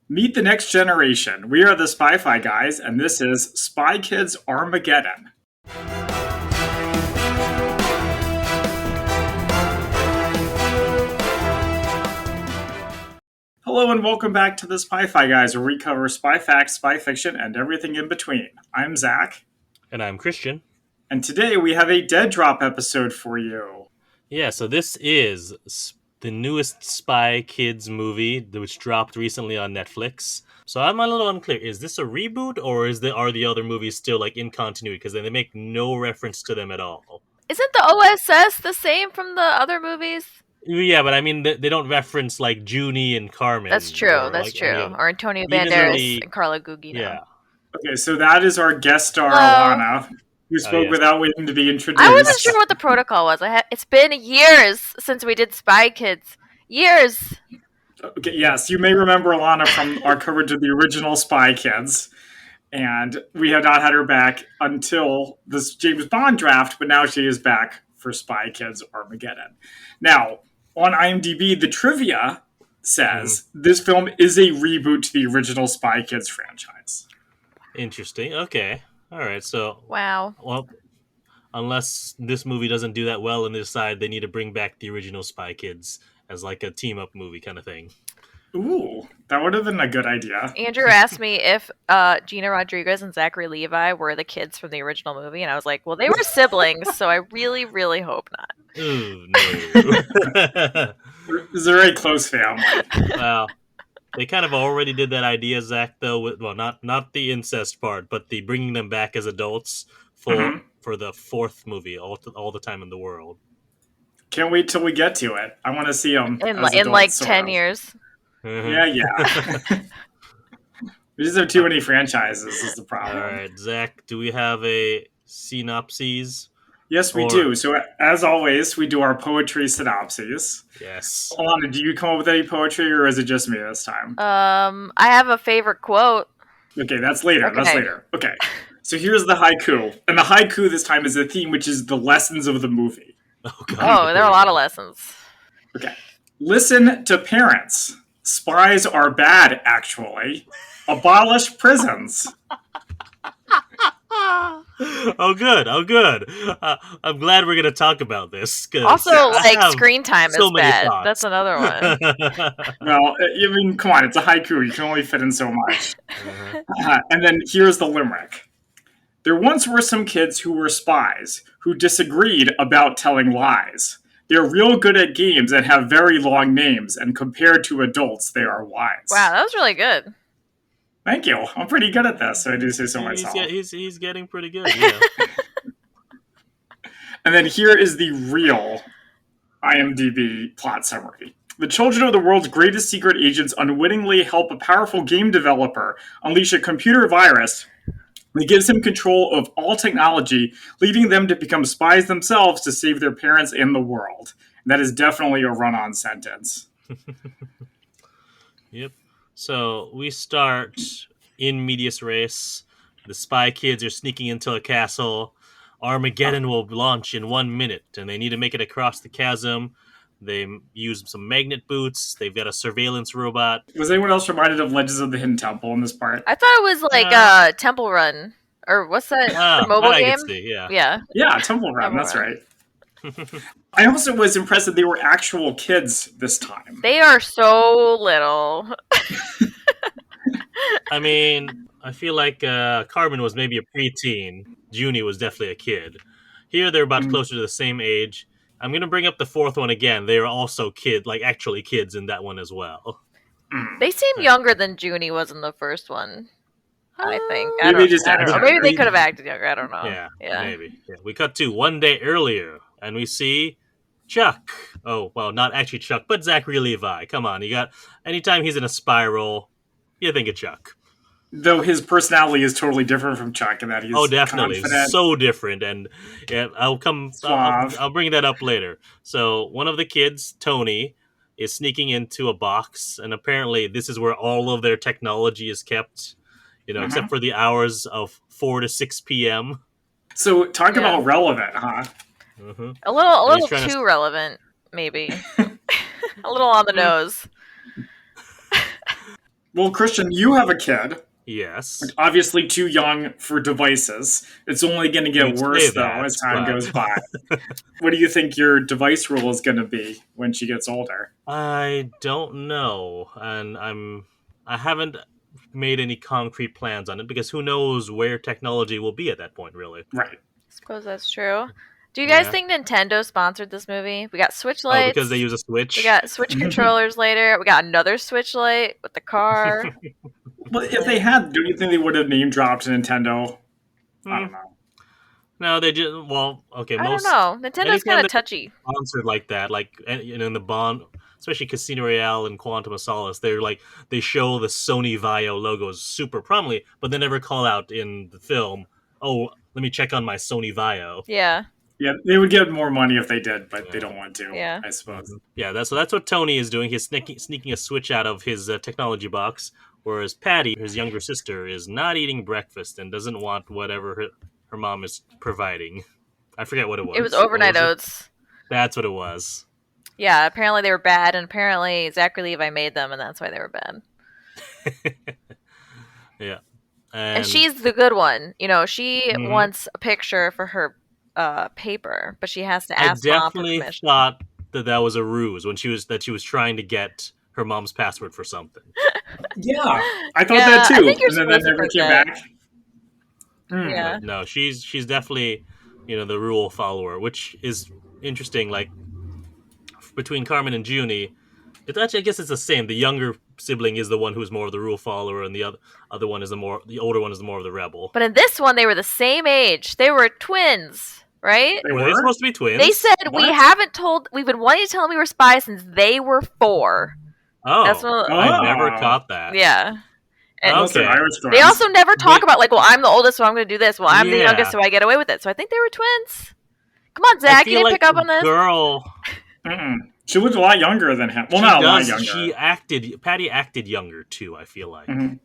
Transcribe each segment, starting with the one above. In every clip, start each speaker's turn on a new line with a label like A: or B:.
A: Meet the next generation. We are the Spy-Fi guys, and this is Spy Kids Armageddon. Hello and welcome back to the Spy-Fi guys, where we cover spy facts, spy fiction, and everything in between. I'm Zach.
B: And I'm Christian.
A: And today we have a Dead Drop episode for you.
B: Yeah, so this is the newest Spy Kids movie, which dropped recently on Netflix. So I'm a little unclear. Is this a reboot, or are the other movies still in continuity? Because they make no reference to them at all.
C: Isn't the OSS the same from the other movies?
B: Yeah, but I mean, they don't reference Junie and Carmen.
C: That's true. Or Antonio Banderas and Carla Gugino.
B: Yeah.
A: Okay, so that is our guest star, Alanna, who spoke without waiting to be introduced.
C: I wasn't sure what the protocol was. It's been years since we did Spy Kids. Years.
A: Okay, yes, you may remember Alanna from our coverage of the original Spy Kids. And we have not had her back until this James Bond draft, but now she is back for Spy Kids Armageddon. Now, on IMDb, the trivia says this film is a reboot to the original Spy Kids franchise.
B: Interesting. Okay. All right. So,
C: wow.
B: Well, unless this movie doesn't do that well and they decide they need to bring back the original Spy Kids as a team-up movie kind of thing.
A: Ooh, that would have been a good idea.
C: Andrew asked me if Gina Rodriguez and Zachary Levi were the kids from the original movie, and I was like, well, they were siblings, so I really, really hope not.
B: Ooh, no.
A: It's a very close family.
B: Well, they kind of already did that idea, Zach, though. Not the incest part, but the bringing them back as adults for the fourth movie, all the time in the world.
A: Can't wait till we get to it. I want to see them
C: in adults, 10 years.
A: Yeah. We just have too many franchises is the problem.
B: All right, Zach, do we have a synopsis?
A: Yes, we do. So, as always, we do our poetry synopses.
B: Yes.
A: Alanna, do you come up with any poetry, or is it just me this time?
C: I have a favorite quote.
A: Okay, that's later. Okay. So here's the haiku. And the haiku this time is a theme, which is the lessons of the movie.
C: Oh, there are a lot of lessons. Okay.
A: Listen to parents. Spies are bad, actually. Abolish prisons.
B: Oh, good. I'm glad we're going to talk about this.
C: Also, screen time is bad. Thoughts. That's another one.
A: Well, I mean, come on. It's a haiku. You can only fit in so much. And then here's the limerick. There once were some kids who were spies who disagreed about telling lies. They're real good at games and have very long names, and compared to adults, they are wise.
C: Wow, that was really good.
A: Thank you. I'm pretty good at this, so I do say so myself.
B: He's getting pretty good, yeah.
A: And then here is the real IMDb plot summary. The children of the world's greatest secret agents unwittingly help a powerful game developer unleash a computer virus that gives him control of all technology, leading them to become spies themselves to save their parents and the world. And that is definitely a run-on sentence.
B: Yep. So we start in medias res. The spy kids are sneaking into a castle. Armageddon will launch in 1 minute, and they need to make it across the chasm. They use some magnet boots. They've got a surveillance robot.
A: Was anyone else reminded of Legends of the Hidden Temple in this part?
C: I thought it was Temple Run. Or what's that? Mobile game?
A: Yeah, Temple Run. That's right. I also was impressed that they were actual kids this time.
C: They are so little.
B: I mean, I feel like Carmen was maybe a preteen. Junie was definitely a kid. Here, they're about closer to the same age. I'm going to bring up the fourth one again. They are also actually kids in that one as well.
C: They seem younger than Junie was in the first one, I think. Maybe they could have acted younger. I don't know.
B: Yeah. Maybe. Yeah. We cut to 1 day earlier, and we see Chuck. Oh, well, not actually Chuck, but Zachary Levi. Come on. Anytime he's in a spiral, you think of Chuck.
A: Though his personality is totally different from Chuck, in that he's
B: definitely confident. So different, and I'll bring that up later. So one of the kids, Tony, is sneaking into a box, and apparently this is where all of their technology is kept. Except for the hours of 4 to 6 p.m.
A: So talk about relevant, huh?
C: Mm-hmm. A little too relevant, maybe. A little on the nose.
A: Well, Christian, you have a kid.
B: Yes.
A: Obviously too young for devices. It's only going to get
B: You'd
A: worse,
B: say
A: though,
B: that,
A: as time
B: but-
A: goes by. What do you think your device rule is going to be when she gets older?
B: I don't know, and I haven't made any concrete plans on it because who knows where technology will be at that point, really.
A: Right.
C: I suppose that's true. Do you guys
B: Yeah.
C: think Nintendo sponsored this movie? We got Switch
B: Oh,
C: lights.
B: because they use a Switch?
C: We got Switch controllers later. We got another Switch light with the car.
A: Well, if they had, do you think they would have name dropped Nintendo? I don't know.
B: No, they just, well, okay,
C: I don't know. Nintendo's
B: anytime
C: kind
B: they're
C: of touchy.
B: sponsored like that, like, in the Bond, especially Casino Royale and Quantum of Solace, they show the Sony Vaio logos super prominently, but they never call out in the film, oh, let me check on my Sony Vaio.
C: Yeah.
A: Yeah, they would get more money if they did, but they don't want to,
C: Yeah.
A: I suppose.
B: Yeah, that's what Tony is doing. He's sneaking a Switch out of his technology box, whereas Patty, his younger sister, is not eating breakfast and doesn't want whatever her mom is providing. I forget what it was.
C: It was overnight oats.
B: That's what it was.
C: Yeah, apparently they were bad, and apparently Zachary Levi made them, and that's why they were bad.
B: Yeah.
C: And she's the good one. You know, she wants a picture for her paper, but she has to ask mom for
B: definitely
C: permission.
B: thought that was a ruse when she was trying to get her mom's password for something.
A: Yeah, I thought that too.
C: I think you're
A: And then that
C: supposed to
A: never
C: think
A: came
C: that.
A: back.
C: Yeah.
B: But no, she's definitely, the rule follower, which is interesting. Like between Carmen and Junie, it's actually, I guess it's the same. The younger sibling is the one who's more of the rule follower, and the other one is the older one is more of the rebel.
C: But in this one, they were the same age. They were twins, right?
A: They
B: Were they supposed to be twins?
C: They said
A: What?
C: we've been wanting to tell them we were spies since they were 4.
B: Oh,
C: That's what-
B: I never caught that.
C: Yeah. And
A: Unless they're
B: Okay.
A: Irish
C: they
A: twins.
C: also never talk about, like, well, I'm the oldest, so I'm going to do this. Well, I'm the
B: Yeah.
C: youngest, so I get away with it. So I think they were twins. Come on, Zach, you didn't pick up on this?
B: Girl,
A: Mm-mm. She looked a lot younger than him. Well, not a lot younger.
B: Patty acted younger too, I feel like.
A: Mhm.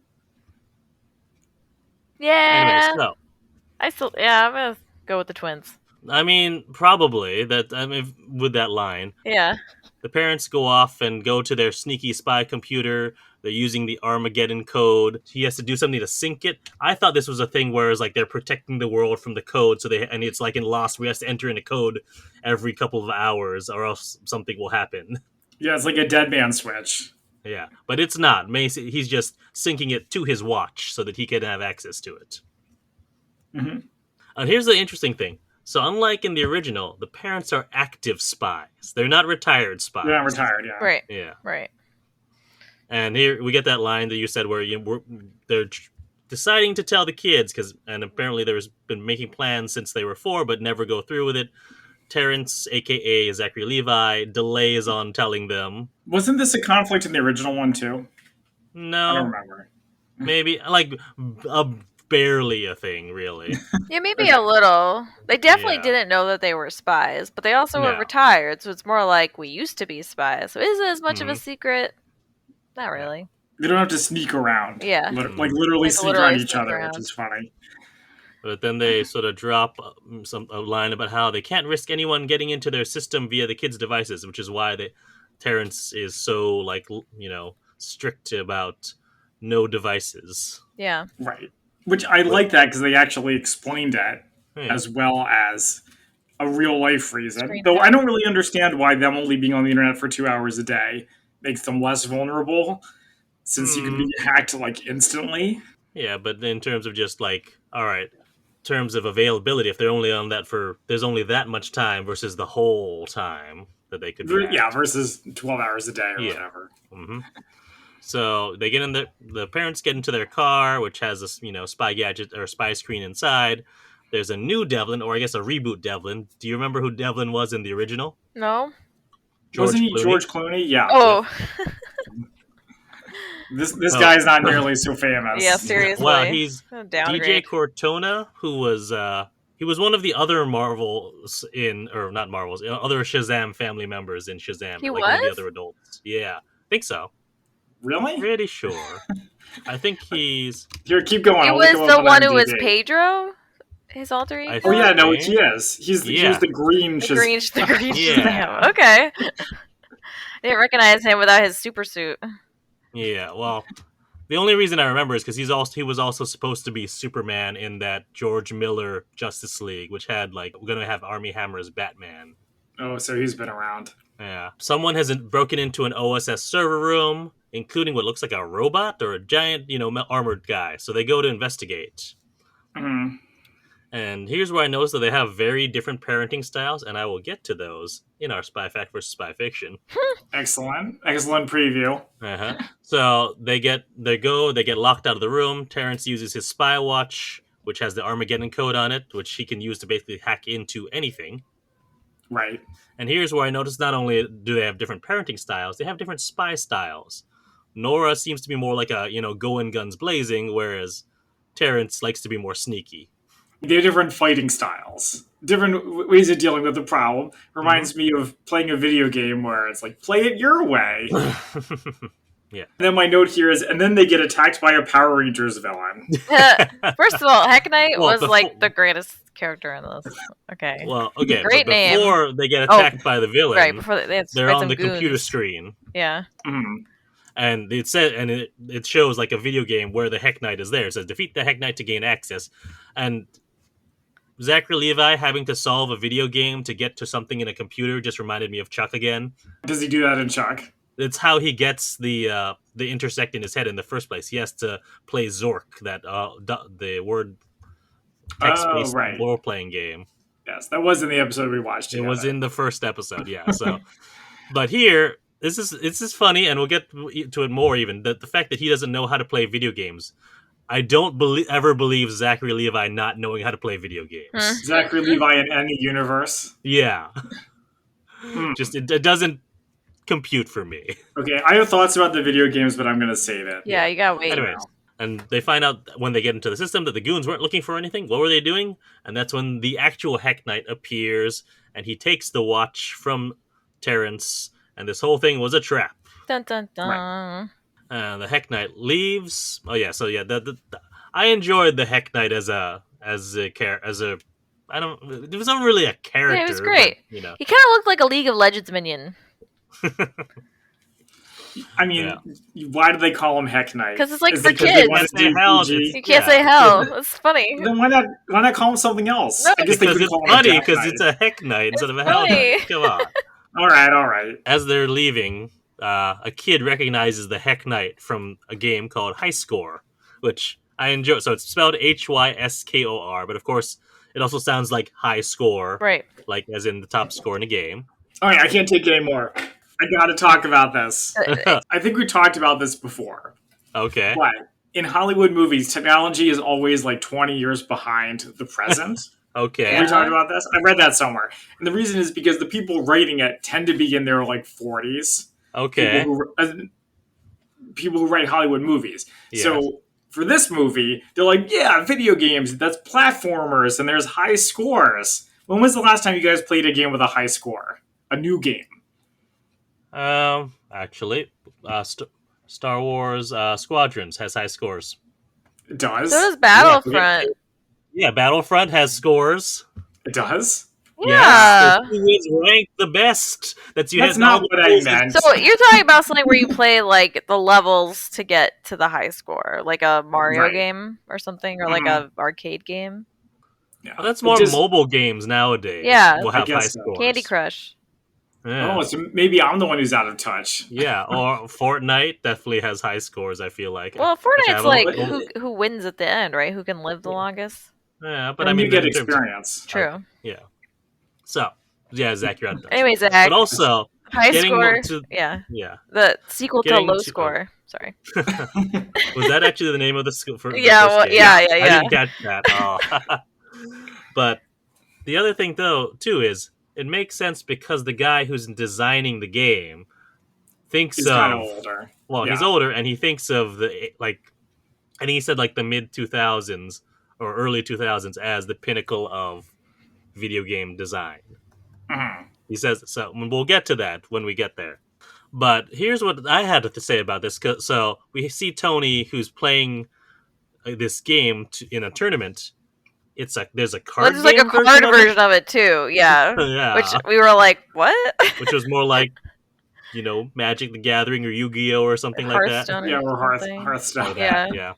C: Yeah.
B: Anyway, so
C: I'm going to go with the twins.
B: I mean, probably with that line.
C: Yeah.
B: The parents go off and go to their sneaky spy computer. They're using the Armageddon code. He has to do something to sync it. I thought this was a thing where it's like they're protecting the world from the code, and it's like in Lost, we have to enter in a code every couple of hours, or else something will happen.
A: Yeah, it's like a dead man switch.
B: Yeah, but it's not. He's just syncing it to his watch so that he can have access to it.
A: Mm-hmm.
B: And here's the interesting thing. So unlike in the original, the parents are active spies. They're not retired spies.
A: They're not retired, yeah.
C: Right.
B: Yeah.
C: Right.
B: And here we get that line that you said where they're deciding to tell the kids, and apparently there's been making plans since they were 4, but never go through with it. Terrence, a.k.a. Zachary Levi, delays on telling them.
A: Wasn't this a conflict in the original one, too?
B: No.
A: I don't remember.
B: Maybe, barely a thing, really.
C: Yeah, maybe a little. They definitely didn't know that they were spies, but they also were retired, so it's more like we used to be spies. So is it as much of a secret? Not really.
A: They don't have to sneak around.
C: Yeah.
A: Literally sneak
C: literally
A: around each
C: sneak
A: other,
C: around.
A: which is funny.
B: But then they sort of drop a line about how they can't risk anyone getting into their system via the kids' devices, which is why Terrence is so, strict about no devices.
C: Yeah.
A: Right. Which I like that because they actually explained it as well as a real life reason. Though I don't really understand why them only being on the internet for 2 hours a day makes them less vulnerable, since you can be hacked instantly.
B: Yeah, but in terms of just all right, in terms of availability, if they're only on that there's only that much time versus the whole time that they could be hacked.
A: Yeah, versus 12 hours a day or whatever.
B: Mm-hmm. So they get in the parents get into their car, which has this, spy gadget or spy screen inside. There's a new Devlin, or I guess a reboot Devlin. Do you remember who Devlin was in the original?
C: No.
A: Wasn't he George Clooney? Yeah.
C: Oh.
A: This guy's not nearly so famous.
C: Yeah, seriously.
B: Well, he's
C: Downgrade.
B: DJ Cortona, who was he was one of the other other Shazam family members in Shazam.
C: He
B: one of the other adults. Yeah, I think so.
A: Really?
B: Pretty sure. I think he's...
A: Here, keep going.
C: It was the one who was Pedro? His alter ego?
A: Oh, yeah, no, he is. He was the green Shazam.
C: The green Shazam. Okay. I didn't recognize him without his super suit.
B: Yeah, well, The only reason I remember is because he was also supposed to be Superman in that George Miller Justice League, which had we're gonna have Armie Hammer's Batman.
A: Oh, so he's been around.
B: Yeah. Someone has broken into an OSS server room, including what looks like a robot or a giant, armored guy. So they go to investigate.
A: Mm-hmm.
B: And here's where I noticed that they have very different parenting styles, and I will get to those in our Spy Fact versus Spy Fiction.
A: Excellent preview.
B: So they get locked out of the room. Terrence uses his spy watch, which has the Armageddon code on it, which he can use to basically hack into anything.
A: Right.
B: And here's where I noticed not only do they have different parenting styles, they have different spy styles. Nora seems to be more like a, going guns blazing, whereas Terrence likes to be more sneaky.
A: They have different fighting styles, different ways of dealing with the problem. Reminds me of playing a video game where it's like, play it your way.
B: Yeah.
A: And then my note here is, and then they get attacked by a Power Rangers villain.
C: First of all, Heck Knight was the greatest character in this. Okay.
B: Well, okay.
C: Great name.
B: Before they get attacked by the villain,
C: right? Before
B: they're on the computer screen.
C: Yeah.
B: Mm-hmm. And it said, and it shows like a video game where the Heck Knight is there. It says defeat the Heck Knight to gain access, and Zachary Levi having to solve a video game to get to something in a computer just reminded me of Chuck again.
A: Does he do that in Chuck?
B: It's how he gets the intersect in his head in the first place. He has to play Zork, that the word text-based role-playing game.
A: Yes, that was in the episode we watched.
B: It was in the first episode, yeah. So, but here, this is funny, and we'll get to it more. Even the fact that he doesn't know how to play video games. I don't ever believe Zachary Levi not knowing how to play video games.
A: Zachary Levi in any universe.
B: Yeah, just it doesn't compute for me.
A: Okay, I have thoughts about the video games, but I'm going to save it.
C: Yeah, you gotta wait.
B: Anyways, and they find out when they get into the system that the goons weren't looking for anything. What were they doing? And that's when the actual Heck Knight appears, and he takes the watch from Terrence, and this whole thing was a trap.
C: Dun dun dun.
B: Right. The Heck Knight leaves. Oh yeah, so yeah, I enjoyed the Heck Knight as a I don't. It wasn't really a character.
C: Yeah, it was great. But, he kind of looked like a League of Legends minion.
A: I mean, why do they call him Heck Knight?
C: Because it's like for kids. You can't say hell. It's funny.
A: Then why not call him something else?
C: No,
A: I guess
B: because it's funny because it's a Heck Knight instead of a Hell Knight. Come on.
A: All right.
B: As they're leaving, a kid recognizes the Heck Knight from a game called High Score, which I enjoy. So it's spelled Hyskor, but of course it also sounds like high score,
C: right?
B: Like as in the top score in a game.
A: All right, I can't take it anymore. I got to talk about this. I think we talked about this before.
B: Okay.
A: But in Hollywood movies, technology is always like 20 years behind the present.
B: Okay.
A: Have we talked about this? I read that somewhere. And the reason is because the people writing it tend to be in their like 40s.
B: Okay.
A: People who write Hollywood movies. Yes. So for this movie, they're like, yeah, video games, that's platformers, and there's high scores. When was the last time you guys played a game with a high score? A new game?
B: Actually, Star Wars Squadrons has high scores.
A: It does?
C: So does Battlefront.
B: Yeah, Battlefront has scores.
A: It does?
C: Yeah.
B: Who is ranked the best?
A: That's not what I meant.
C: So you're talking about something where you play like the levels to get to the high score, like a Mario game or something, or like a arcade game.
B: Yeah. Well, that's more mobile games nowadays.
C: Yeah,
B: will have high scores.
C: Candy Crush.
A: Yeah. Oh, so maybe I'm the one who's out of touch.
B: Yeah, or Fortnite definitely has high scores, I feel like.
C: Well, Fortnite's like who wins at the end, right? Who can live the longest?
B: Yeah, but
A: I mean, you get experience.
C: True.
B: Yeah. So, yeah, Zach, you're on.
C: Anyway, Zach.
B: But also,
C: high score. Yeah. The sequel to Low Score. Sorry.
B: Was that actually the name of the school?
C: Yeah. I
B: didn't catch that. Oh. But the other thing, though, too, is it makes sense because the guy who's designing the game thinks
A: he's kind of older.
B: Well, he's older, and he thinks of the I think he said like the mid 2000s or early 2000s as the pinnacle of video game design.
A: Mm-hmm.
B: He says so. We'll get to that when we get there. But here's what I had to say about this. So we see Tony, who's playing this game in a tournament. There's a card.
C: There's like a card version of it too. Yeah.
B: Yeah.
C: Which we were like, what?
B: Which was more like Magic the Gathering or Yu-Gi-Oh or something like that.
A: Yeah, or Hearthstone.
B: Yeah.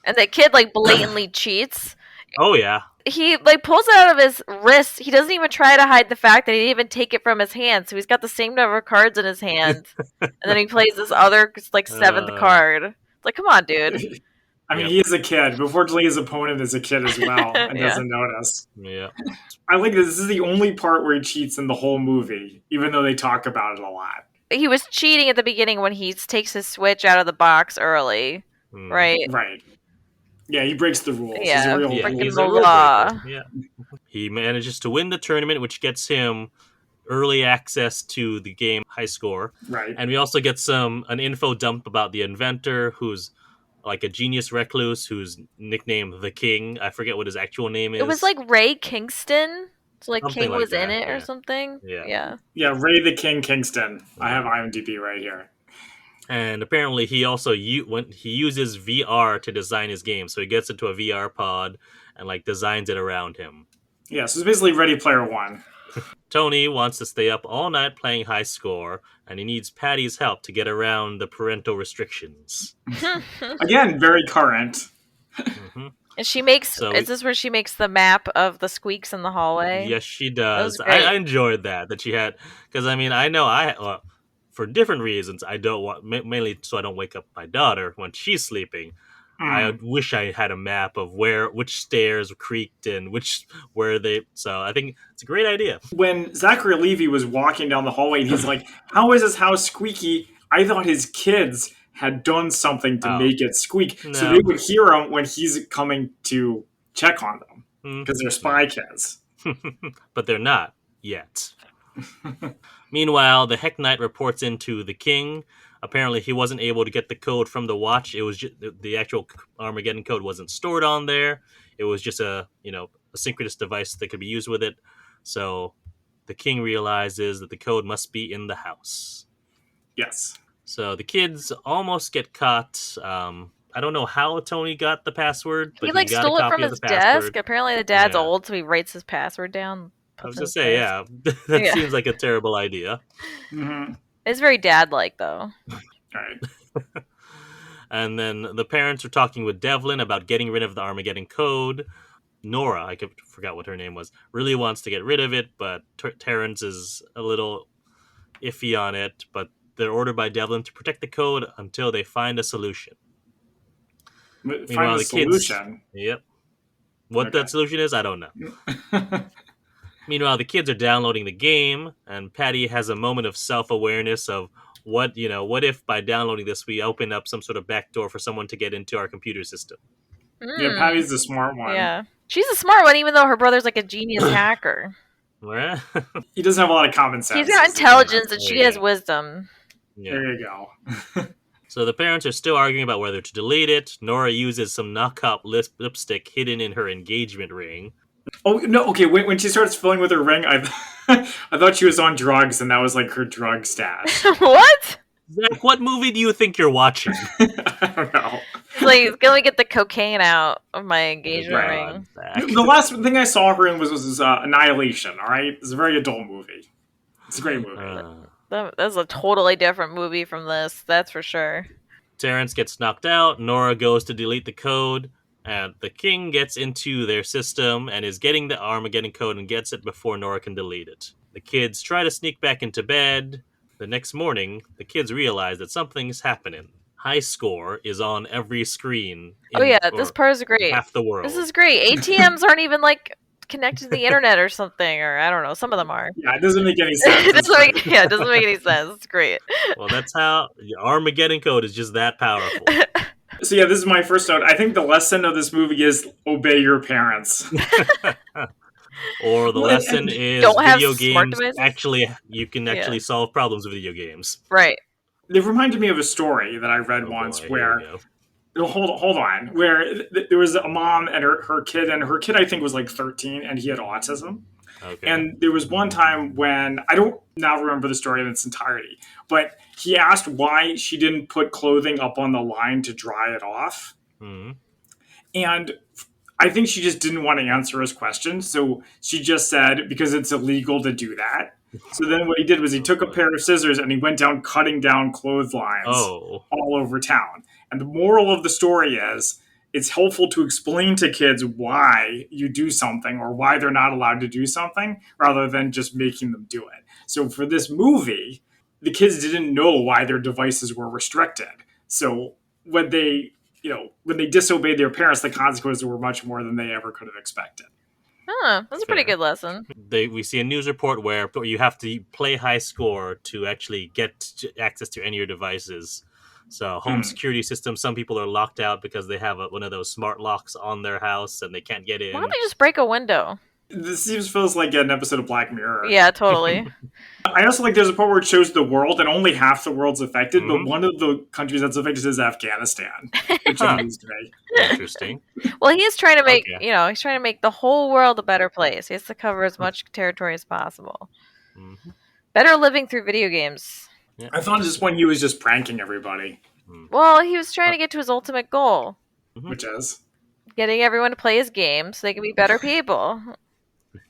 C: And the kid blatantly cheats.
B: Oh yeah.
C: He pulls it out of his wrist. He doesn't even try to hide the fact that he didn't even take it from his hand. So he's got the same number of cards in his hand, and then he plays this other seventh card. It's like, come on, dude.
A: I mean, he is a kid. Unfortunately, his opponent is a kid as well and doesn't notice.
B: Yeah.
A: I like this. This is the only part where he cheats in the whole movie, even though they talk about it a lot.
C: He was cheating at the beginning when he takes his Switch out of the box early, right?
A: Right. Yeah, he breaks the rules.
C: Yeah,
A: he's
C: a rule law.
B: Yeah. He manages to win the tournament, which gets him early access to the game high score.
A: Right.
B: And we also get an info dump about the inventor, who's like a genius recluse, who's nicknamed the King. I forget what his actual name is.
C: It was Ray Kingston. So
B: something
C: King was
B: that,
C: in it or something.
B: Yeah.
A: Yeah, Ray the King Kingston. I have IMDb right here.
B: And apparently he also he uses VR to design his game. So he gets into a VR pod and designs it around him.
A: Yeah, so it's basically Ready Player One.
B: Tony wants to stay up all night playing high score, and he needs Patty's help to get around the parental restrictions.
A: Again, very current.
B: Mm-hmm.
C: And she makes... is this where she makes the map of the squeaks in the hallway?
B: Yes, she does. I enjoyed that she had... Because, I mean, I know for different reasons, I don't want... Mainly so I don't wake up my daughter when she's sleeping. I wish I had a map of which stairs creaked and where they... So I think it's a great idea.
A: When Zachary Levi was walking down the hallway, and he's like, how is this house squeaky? I thought his kids had done something to make it squeak. No. So they would hear him when he's coming to check on them. Because they're spy kids.
B: But they're not yet. Meanwhile, the Heck Knight reports into the King. Apparently, he wasn't able to get the code from the watch. It was just, the actual Armageddon code wasn't stored on there. It was just a synchronous device that could be used with it. So the King realizes that the code must be in the house.
A: Yes.
B: So the kids almost get caught. I don't know how Tony got the password, but he got
C: stole
B: a copy
C: it from
B: of
C: his
B: the password.
C: desk. Apparently, the dad's old, so he writes his password down.
B: I was gonna say, that seems like a terrible idea.
A: Mm-hmm.
C: It's very dad-like, though.
A: Right.
B: And then the parents are talking with Devlin about getting rid of the Armageddon code. Nora, I forgot what her name was, really wants to get rid of it, but Terrence is a little iffy on it. But they're ordered by Devlin to protect the code until they find a solution.
A: Find a solution?
B: Yep. What that solution is, I don't know. Meanwhile, the kids are downloading the game, and Patty has a moment of self-awareness of what if by downloading this we open up some sort of backdoor for someone to get into our computer system.
A: Yeah, Patty's the smart one.
C: Yeah. She's a smart one, even though her brother's a genius hacker.
A: He doesn't have a lot of common sense.
C: He's got intelligence, and she has wisdom.
A: Yeah. There you go.
B: So the parents are still arguing about whether to delete it. Nora uses some knockout lipstick hidden in her engagement ring.
A: Oh, no, okay, when she starts filling with her ring, I thought she was on drugs, and that was her drug stash.
C: What?
B: Zach, what movie do you think you're watching?
A: I don't know.
C: It's let me get the cocaine out of my engagement ring.
A: The last thing I saw her in was Annihilation, alright? It's a very adult movie. It's a great movie.
C: That's a totally different movie from this, that's for sure.
B: Terrence gets knocked out, Nora goes to delete the code, and the King gets into their system and is getting the Armageddon code and gets it before Nora can delete it. The kids try to sneak back into bed. The next morning, the kids realize that something's happening. High score is on every screen.
C: This part is great.
B: Half the world.
C: This is great. ATMs aren't even connected to the internet or something, or I don't know. Some of them are.
A: Yeah, it doesn't make any sense.
C: It doesn't make any sense. It's great.
B: Well, that's how Armageddon code is just that powerful.
A: So this is my first note. I think the lesson of this movie is obey your parents.
B: Or the lesson is video games. Actually, you can solve problems with video games.
C: Right.
A: It reminded me of a story that I read once where... Hold on. Where there was a mom and her kid, and her kid I think was 13, and he had autism. Okay. And there was one time when, I don't now remember the story in its entirety, but he asked why she didn't put clothing up on the line to dry it off. Mm-hmm. And I think she just didn't want to answer his question. So she just said, because it's illegal to do that. So then what he did was he took a pair of scissors and he went down cutting down clotheslines
B: Oh.
A: all over town. And the moral of the story is it's helpful to explain to kids why you do something or why they're not allowed to do something rather than just making them do it. So for this movie, the kids didn't know why their devices were restricted. So when they, when they disobeyed their parents, the consequences were much more than they ever could have expected.
C: Huh, that's a pretty good lesson.
B: We see a news report where you have to play high score to actually get access to any of your devices. So home security system, some people are locked out because they have one of those smart locks on their house and they can't get in.
C: Why don't they just break a window?
A: This feels like an episode of Black Mirror.
C: Yeah, totally.
A: I also like there's a part where it shows the world and only half the world's affected, but one of the countries that's affected is Afghanistan, which amused me.
B: Interesting.
C: Well, he's trying to make he's trying to make the whole world a better place. He has to cover as much territory as possible.
B: Mm-hmm.
C: Better living through video games.
A: Yeah. I thought at this point he was just pranking everybody.
C: Well, he was trying to get to his ultimate goal,
A: which is
C: getting everyone to play his game so they can be better people.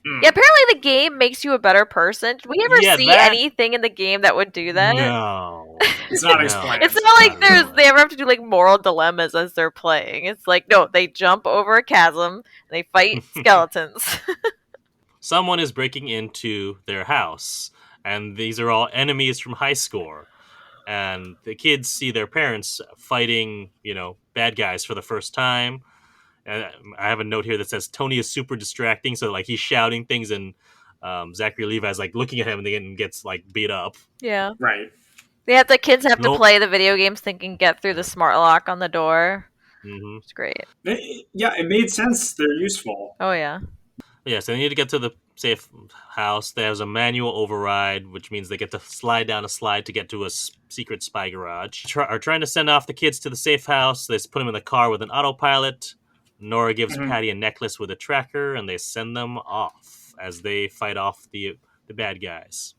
C: Yeah, apparently the game makes you a better person. Did we ever see anything in the game that would do that?
B: No.
A: It's not explained.
C: It's not like they ever have to do like moral dilemmas as they're playing. It's like, no, they jump over a chasm and they fight skeletons.
B: Someone is breaking into their house, and these are all enemies from high score. And the kids see their parents fighting, bad guys for the first time. And I have a note here that says Tony is super distracting, so like he's shouting things, and Zachary Levi's like looking at him and gets like beat up.
C: Yeah,
A: right.
C: The kids have to play the video games thinking get through the smart lock on the door.
B: Mm-hmm.
C: It's great.
A: It made sense. They're useful.
C: Oh yeah.
B: Yeah, so they need to get to the safe house. There's a manual override, which means they get to slide down a slide to get to a secret spy garage. Are trying to send off the kids to the safe house. They put them in the car with an autopilot. Nora gives Patty a necklace with a tracker, and they send them off as they fight off the bad guys.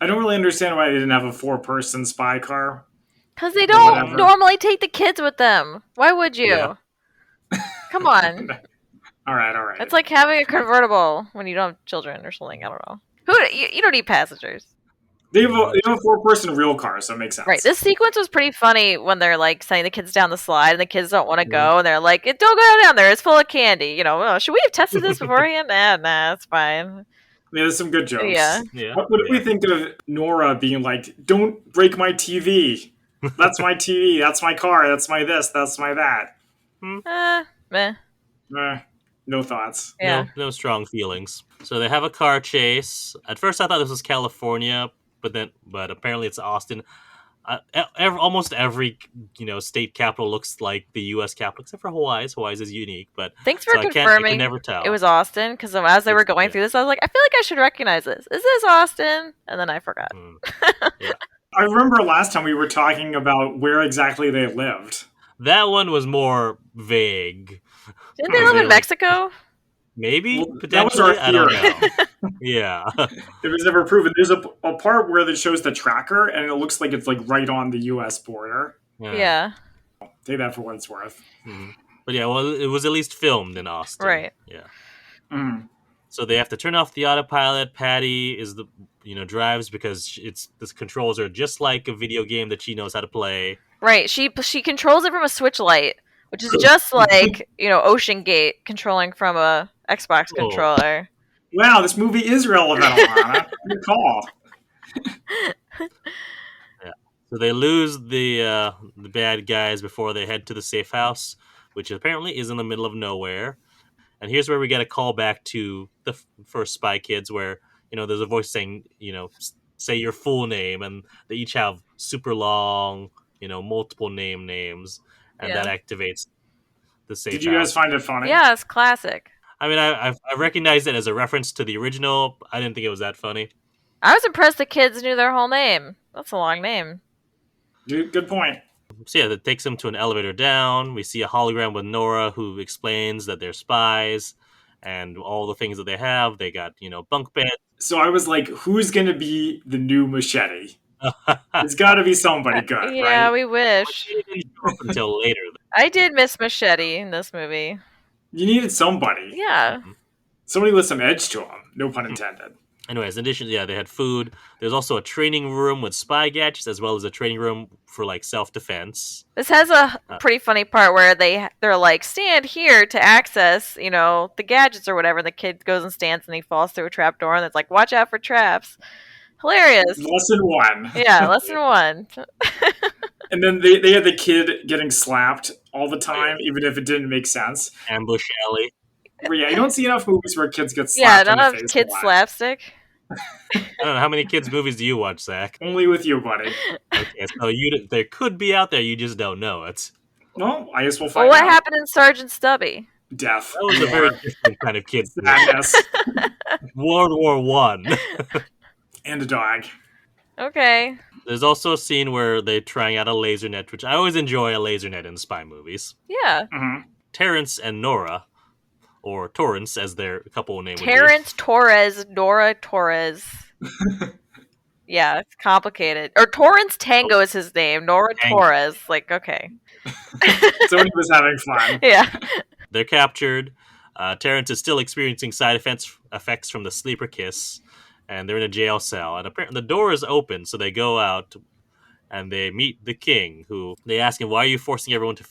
A: I don't really understand why they didn't have a 4-person spy car.
C: Because they don't normally take the kids with them. Why would you?
B: Yeah.
C: Come on.
A: All right.
C: It's like having a convertible when you don't have children or something. I don't know. You don't need passengers.
A: They have a 4-person real car, so it makes sense.
C: Right. This sequence was pretty funny when they're like sending the kids down the slide and the kids don't want to go and they're like, don't go down there. It's full of candy. Should we have tested this beforehand? Nah, it's fine.
A: Yeah, there's some good jokes.
C: Yeah.
A: What do we think of Nora being like, don't break my TV. That's my TV. That's my car. That's my this. That's my that.
C: Meh.
A: No thoughts.
C: Yeah.
B: No strong feelings. So they have a car chase. At first I thought this was California, but apparently it's Austin. Almost every state capital looks like the U.S. capital, except for Hawaii's. Hawaii's is unique, but
C: thanks for confirming. I can never tell. It was Austin, because as they were going through this, I was like, I feel like I should recognize this. Is this Austin? And then I forgot.
A: Yeah. I remember last time we were talking about where exactly they lived.
B: That one was more vague.
C: Didn't they live in Mexico?
B: Maybe, potentially. I don't know. Yeah.
A: It was never proven. There's a part where it shows the tracker, and it looks like it's like right on the U.S. border.
C: Yeah.
A: Take that for what it's worth.
B: Mm-hmm. But yeah, well, it was at least filmed in Austin.
C: Right.
B: Yeah.
A: Mm.
B: So they have to turn off the autopilot. Patty is drives because the controls are just like a video game that she knows how to play.
C: Right. She controls it from a Switch Lite, which is just like Ocean Gate controlling from a Xbox controller.
A: Wow, this movie is relevant, Alanna. Good call.
B: Yeah. So they lose the bad guys before they head to the safe house, which apparently is in the middle of nowhere. And here's where we get a call back to the first Spy Kids, where there's a voice saying, say your full name, and they each have super long, multiple names, and that activates the safe house.
A: Did you guys find it funny?
C: Yeah, it's classic.
B: I mean, I recognized it as a reference to the original. I didn't think it was that funny.
C: I was impressed the kids knew their whole name. That's a long name.
A: Good point.
B: So yeah, that takes them to an elevator down. We see a hologram with Nora who explains that they're spies and all the things that they have. They got, bunk beds.
A: So I was like, who's going to be the new Machete? It's got to be somebody good,
C: yeah,
A: right?
C: We wish.
B: Until later.
C: I did miss Machete in this movie.
A: You needed somebody.
C: Yeah.
A: Somebody with some edge to them. No pun intended.
B: Anyways, in addition, they had food. There's also a training room with spy gadgets, as well as a training room for like self-defense.
C: This has a pretty funny part where they're like, stand here to access, the gadgets or whatever. And the kid goes and stands, and he falls through a trap door, and it's like, watch out for traps. Hilarious.
A: Lesson 1.
C: Yeah, lesson 1.
A: And then they had the kid getting slapped all the time, even if it didn't make sense.
B: Ambush alley.
A: But yeah, you don't see enough movies where kids get slapped in the face.
C: Kid slapstick.
B: I don't know, how many kids' movies do you watch, Zach?
A: Only with you, buddy.
B: Okay, so there could be out there, you just don't know it.
A: Well, I guess we'll find out.
C: What happened in Sergeant Stubby?
A: Death.
B: That was a very different kind of kid.
A: Sadness.
B: World War One.
A: And a dog.
C: Okay.
B: There's also a scene where they're trying out a laser net, which I always enjoy a laser net in spy movies.
C: Yeah.
A: Mm-hmm.
B: Terrence and Nora, or Torrance as their couple name would be.
C: Terrence Torres, Nora Torres. Yeah, it's complicated. Or Torrance Tango is his name. Nora
B: Tango.
C: Torres. Like, okay.
A: So he was having fun.
C: Yeah.
B: They're captured. Terrence is still experiencing side effects from the sleeper kiss, and they're in a jail cell. And apparently the door is open, so they go out and they meet the king, who they ask him, why are you forcing everyone to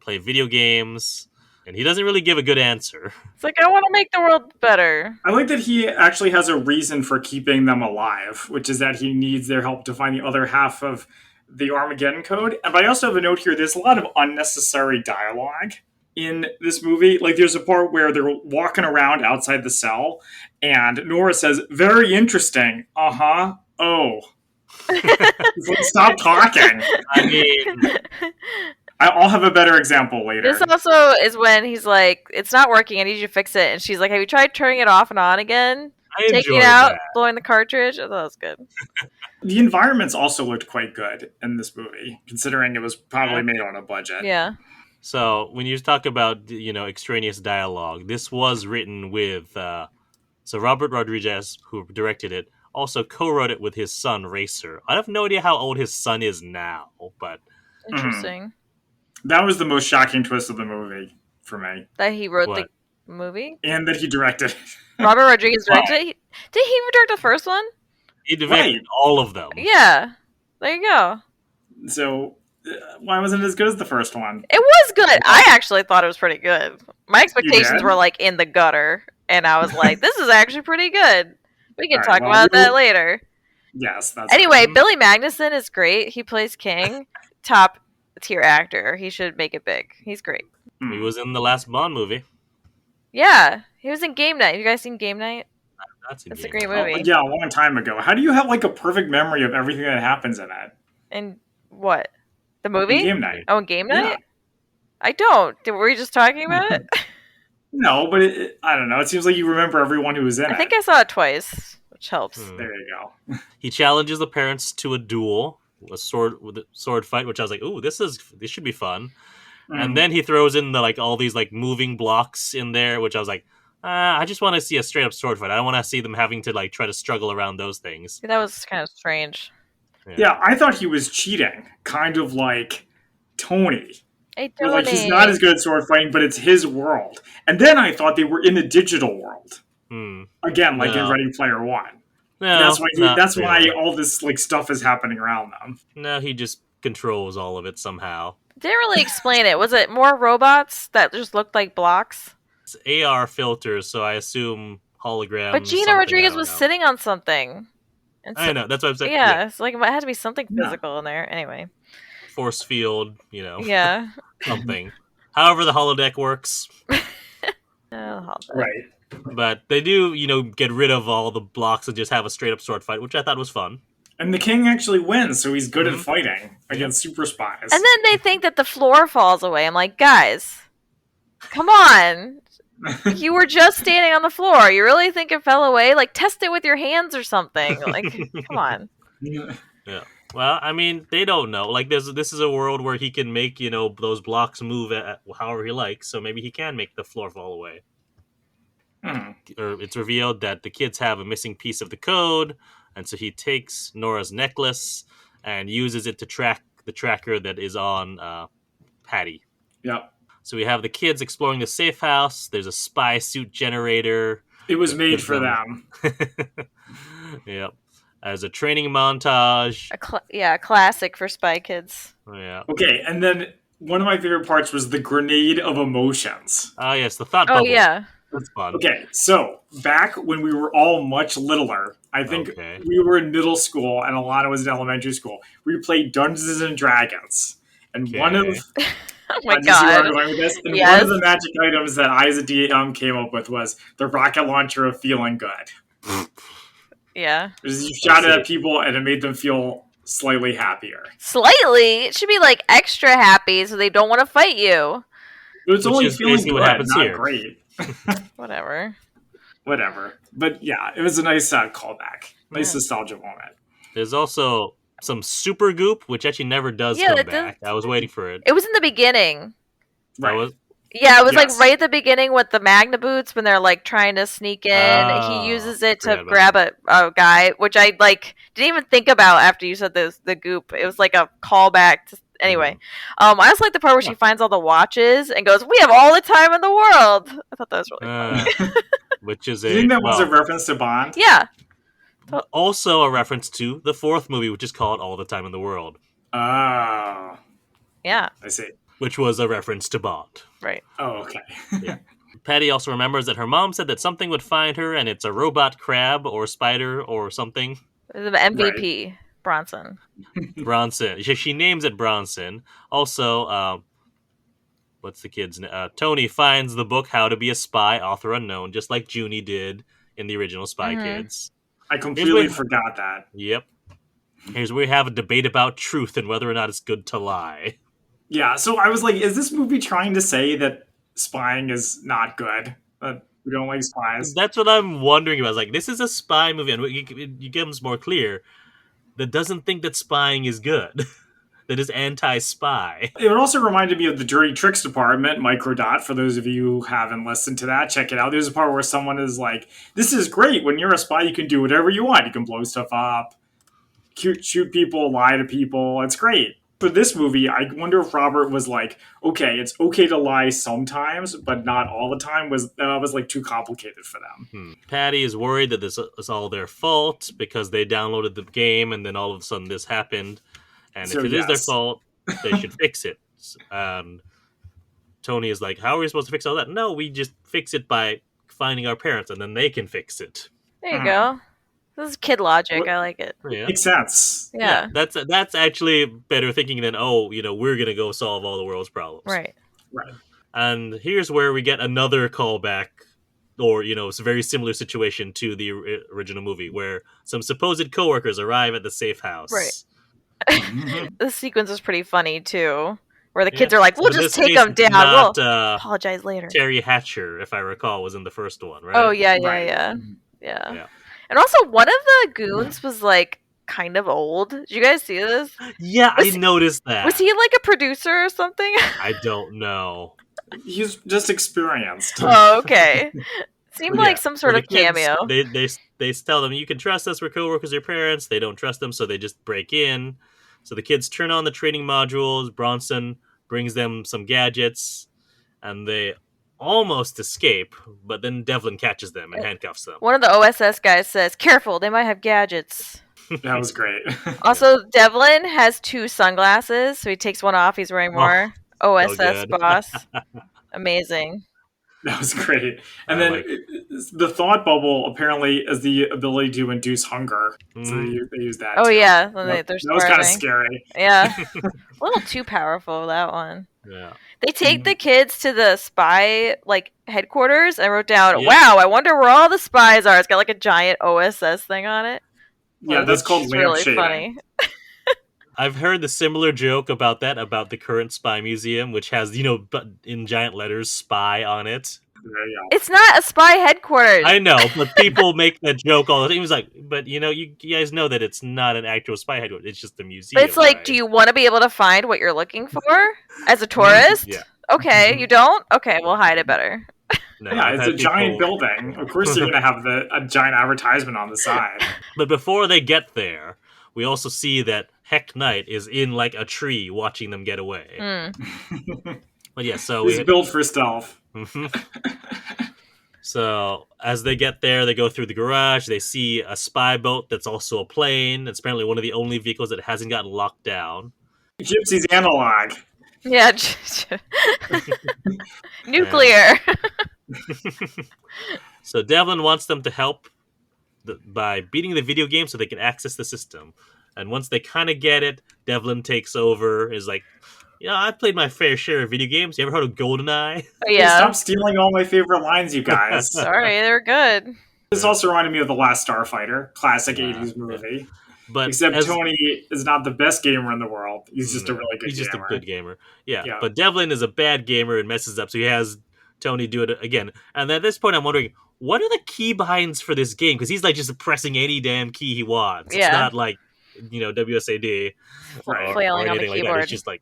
B: play video games? And he doesn't really give a good answer.
C: It's like, I want to make the world better.
A: I like that he actually has a reason for keeping them alive, which is that he needs their help to find the other half of the Armageddon code. But I also have a note here, there's a lot of unnecessary dialogue in this movie. Like, there's a part where they're walking around outside the cell, and Nora says, very interesting. Uh-huh. Oh. Stop talking.
B: I mean...
A: I'll have a better example later.
C: This also is when he's like, it's not working, I need you to fix it. And she's like, have you tried turning it off and on again? Taking it out, blowing the cartridge? I thought that was good.
A: The environments also looked quite good in this movie, considering it was probably made on a budget.
C: Yeah.
B: So when you talk about, extraneous dialogue, this was written with, so Robert Rodriguez, who directed it, also co-wrote it with his son, Racer. I have no idea how old his son is now, but...
C: Interesting.
A: That was the most shocking twist of the movie for me.
C: That he wrote the movie?
A: And that he directed.
C: Robert Rodriguez directed it? Did he even direct the first one?
B: He directed all of them.
C: Yeah. There you go.
A: So, why wasn't it as good as the first one?
C: It was good. I actually thought it was pretty good. My expectations were like in the gutter. And I was like, this is actually pretty good. We can talk about that later.
A: Yes. That's
C: anyway, Billy Magnuson is great. He plays King. Top tier actor. He should make it big. He's great.
B: He was in the last Bond movie.
C: Yeah, he was in Game Night. Have you guys seen Game Night? That's a great movie.
A: Oh, yeah, a long time ago. How do you have like a perfect memory of everything that happens in it?
C: And what? The movie?
A: In Game Night.
C: Oh, in Game Night?
A: Yeah.
C: I don't. Were we just talking about it?
A: No, but I don't know. It seems like you remember everyone who was in it.
C: I think I saw it twice, which helps.
A: There you go.
B: He challenges the parents to a duel. A sword fight, which I was like, "Ooh, this should be fun." And then he throws in all these moving blocks in there, which I was like, I just want to see a straight up sword fight. I don't want to see them having to try to struggle around those things.
C: That was kind of strange.
A: Yeah, I thought he was cheating, kind of like Tony.
C: Hey, Tony.
A: Like, he's not as good at sword fighting, but it's his world. And then I thought they were in a digital world. Again, like in Ready Player One.
B: No,
A: that's why all this stuff is happening around them.
B: No, he just controls all of it somehow.
C: Didn't really explain it. Was it more robots that just looked like blocks?
B: It's AR filters, so I assume holograms.
C: But Gina Rodriguez was sitting on something.
B: I know, that's what I'm saying.
C: Yeah, it's like it had to be something physical in there. Anyway.
B: Force field,
C: Yeah.
B: something. However the holodeck works.
A: Right.
B: But they do, get rid of all the blocks and just have a straight up sword fight, which I thought was fun.
A: And the king actually wins, so he's good at fighting against super spies.
C: And then they think that the floor falls away. I'm like, guys, come on. You were just standing on the floor. You really think it fell away? Test it with your hands or something. Come on.
B: Yeah. Well, I mean, they don't know. This is a world where he can make, those blocks move however he likes, so maybe he can make the floor fall away. Or it's revealed that the kids have a missing piece of the code, and so he takes Nora's necklace and uses it to track the tracker that is on Patty.
A: Yep.
B: So we have the kids exploring the safe house. There's a spy suit generator.
A: It was made for them.
B: Yep. As a training montage.
C: A classic for Spy Kids.
B: Yeah.
A: Okay, and then one of my favorite parts was the grenade of emotions.
B: Ah, yes, the thought
C: Oh
B: bubble.
C: yeah.
B: That's fun.
A: Okay, so back when we were all much littler, I think we were in middle school and Alanna was in elementary school. We played Dungeons and Dragons, and one of
C: oh my
A: you see where
C: god,
A: I'm going with this? And
C: yes.
A: one of the magic items that I as a DM came up with was the rocket launcher of feeling good.
C: Yeah,
A: because you shot it at people and it made them feel slightly happier.
C: Slightly, it should be like extra happy, so they don't want to fight you.
A: But it's only feeling good, not
B: here.
A: Great.
C: Whatever.
A: But yeah, it was a nice callback. Nice nostalgia moment.
B: There's also some super goop, which actually never does come back. I was waiting for it.
C: It was in the beginning.
A: Right.
C: Yeah, it was like right at the beginning with the Magna boots when they're like trying to sneak in. He uses it to grab a guy, which I like didn't even think about after you said the goop. It was like a callback to anyway. I also like the part where she finds all the watches and goes, "We have all the time in the world." I thought that was really funny.
B: Which is
A: Do you think that was a reference to Bond?
C: Yeah.
B: Also a reference to the fourth movie, which is called All the Time in the World.
A: Oh.
C: Yeah.
A: I see.
B: Which was a reference to Bond.
C: Right.
A: Oh, okay.
B: Yeah. Patty also remembers that her mom said that something would find her, and it's a robot crab or spider or something.
C: The MVP, right. Bronson.
B: Bronson. She names it Bronson. Also, what's the kid's name? Tony finds the book How to Be a Spy, Author Unknown, just like Junie did in the original Spy Kids.
A: I completely forgot that.
B: Yep. Here's where we have a debate about truth and whether or not it's good to lie.
A: Yeah, so I was like, is this movie trying to say that spying is not good? We don't like spies?
B: That's what I'm wondering about. Like, this is a spy movie, and it becomes more clear that doesn't think that spying is good. That is anti-spy.
A: It also reminded me of the Dirty Tricks Department, Microdot. For those of you who haven't listened to that, check it out. There's a part where someone is like, this is great. When you're a spy, you can do whatever you want. You can blow stuff up, shoot people, lie to people. It's great. For this movie, I wonder if Robert was like, okay, it's okay to lie sometimes, but not all the time. Was like too complicated for them.
B: Patty is worried that this is all their fault because they downloaded the game and then all of a sudden this happened. And if it is their fault, they should fix it. Tony is like, how are we supposed to fix all that? No, we just fix it by finding our parents and then they can fix it.
C: There you go. This is kid logic. I like it.
B: Yeah.
A: Makes sense.
C: Yeah.
B: That's actually better thinking than, we're going to go solve all the world's problems.
C: Right.
B: And here's where we get another callback, or, it's a very similar situation to the original movie, where some supposed coworkers arrive at the safe house.
C: Right. This sequence is pretty funny, too. Where the kids are like, we'll just take them down. We'll apologize later.
B: Terry Hatcher, if I recall, was in the first one, right?
C: Oh, yeah. And also, one of the goons was, like, kind of old. Did you guys see this?
B: Yeah, I noticed that.
C: Was he, like, a producer or something?
B: I don't know.
A: He's just experienced.
C: Oh, okay. Seemed like some sort of cameo.
B: They tell them, you can trust us, we're coworkers, your parents. They don't trust them, so they just break in. So the kids turn on the training modules. Bronson brings them some gadgets, and they almost escape, but then Devlin catches them and handcuffs them.
C: One of the OSS guys says, careful, they might have gadgets.
A: That was great.
C: Also, Devlin has 2 sunglasses, so he takes one off, he's wearing more. OSS boss. Amazing.
A: That was great. And then the thought bubble apparently is the ability to induce hunger. So they use that.
C: Oh,
A: too.
C: yeah.
A: That was kind of scary.
C: Yeah. A little too powerful, that one.
B: Yeah.
C: They take the kids to the spy headquarters. I wrote down, wow, I wonder where all the spies are. It's got like a giant OSS thing on it.
A: Yeah, that's called lamp
C: really
A: shading.
C: Funny.
B: I've heard the similar joke about the current spy museum, which has, in giant letters, spy on it.
C: It's not a spy headquarters.
B: I know, but people make that joke all the time. He was like, but you guys know that it's not an actual spy headquarters. It's just a museum.
C: But it's like,
B: right?
C: Do you want to be able to find what you're looking for as a tourist?
B: Yeah.
C: Okay, you don't? Okay, we'll hide it better.
B: No,
A: yeah, it's a giant building. Of course you're going to have a giant advertisement on the side.
B: But before they get there, we also see that Heck Knight is in like a tree watching them get away. But yeah, so
A: he's built for stealth.
B: So as they get there, they go through the garage. They see a spy boat that's also a plane. It's apparently one of the only vehicles that hasn't gotten locked down.
A: Gypsy's analog.
C: Yeah. Nuclear.
B: So Devlin wants them to help by beating the video game so they can access the system. And once they kind of get it, Devlin takes over, is like, I've played my fair share of video games. You ever heard of GoldenEye?
C: Oh, yeah.
A: Stop stealing all my favorite lines, you guys.
C: Sorry, they were good.
A: This also reminded me of The Last Starfighter, classic 80s movie.
B: Yeah. But
A: except Tony is not the best gamer in the world. He's just a really good gamer.
B: He's just a good gamer. Yeah. But Devlin is a bad gamer and messes up, so he has Tony do it again. And at this point, I'm wondering, what are the key binds for this game? Because he's like just pressing any damn key he wants.
C: Yeah.
B: It's not like, WSAD or anything like that. It's just like,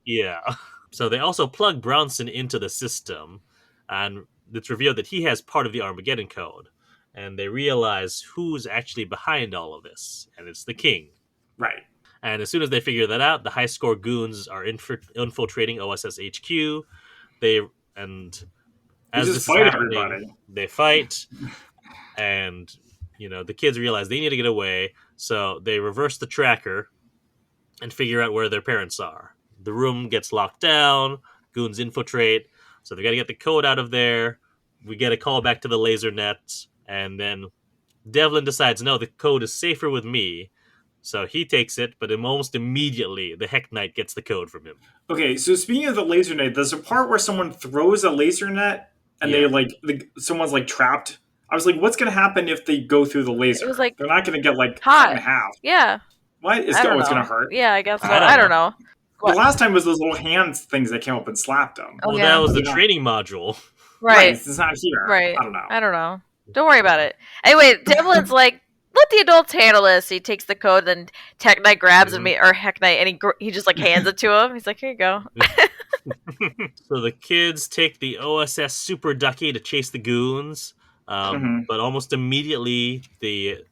B: So they also plug Bronson into the system, and it's revealed that he has part of the Armageddon code. And they realize who's actually behind all of this, and it's the king.
A: Right.
B: And as soon as they figure that out, the high score goons are infiltrating OSS HQ. As this is happening, everybody. They fight, and the kids realize they need to get away, so they reverse the tracker and figure out where their parents are. The room gets locked down, goons infiltrate, so they got to get the code out of there. We get a call back to the laser net, and then Devlin decides, no, the code is safer with me. So he takes it, but almost immediately the Heck Knight gets the code from him.
A: Okay, so speaking of the laser net, there's a part where someone throws a laser net and someone's like trapped. I was like, what's going to happen if they go through the laser?
C: It was like,
A: they're not going to get like
C: hot
A: in half.
C: Yeah.
A: What? It's going to hurt?
C: Yeah, I guess so. I don't know.
A: The last time was those little hands things that came up and slapped them.
B: Well, that was the training module.
C: Right.
A: It's not here.
C: Right.
A: I don't know.
C: Don't worry about it. Anyway, Devlin's like, let the adults handle this. He takes the code, and Tech Knight grabs him, or Heck Knight, and he just like hands it to him. He's like, here you go.
B: So the kids take the OSS Super Ducky to chase the goons, but almost immediately the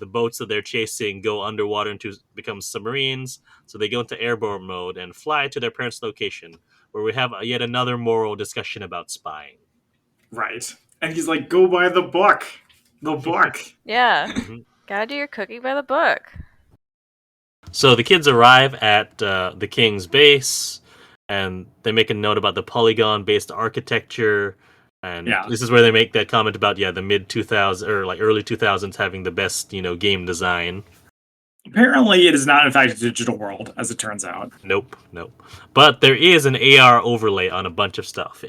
B: boats that they're chasing go underwater and become submarines. So they go into airborne mode and fly to their parents' location, where we have yet another moral discussion about spying.
A: Right. And he's like, go by the book. The book.
C: Yeah. Gotta do your cooking by the book.
B: So the kids arrive at the king's base, and they make a note about the polygon-based architecture. And this is where they make that comment about, the mid-2000s or like early 2000s having the best, game design.
A: Apparently it is not, in fact, a digital world, as it turns out.
B: Nope. But there is an AR overlay on a bunch of stuff.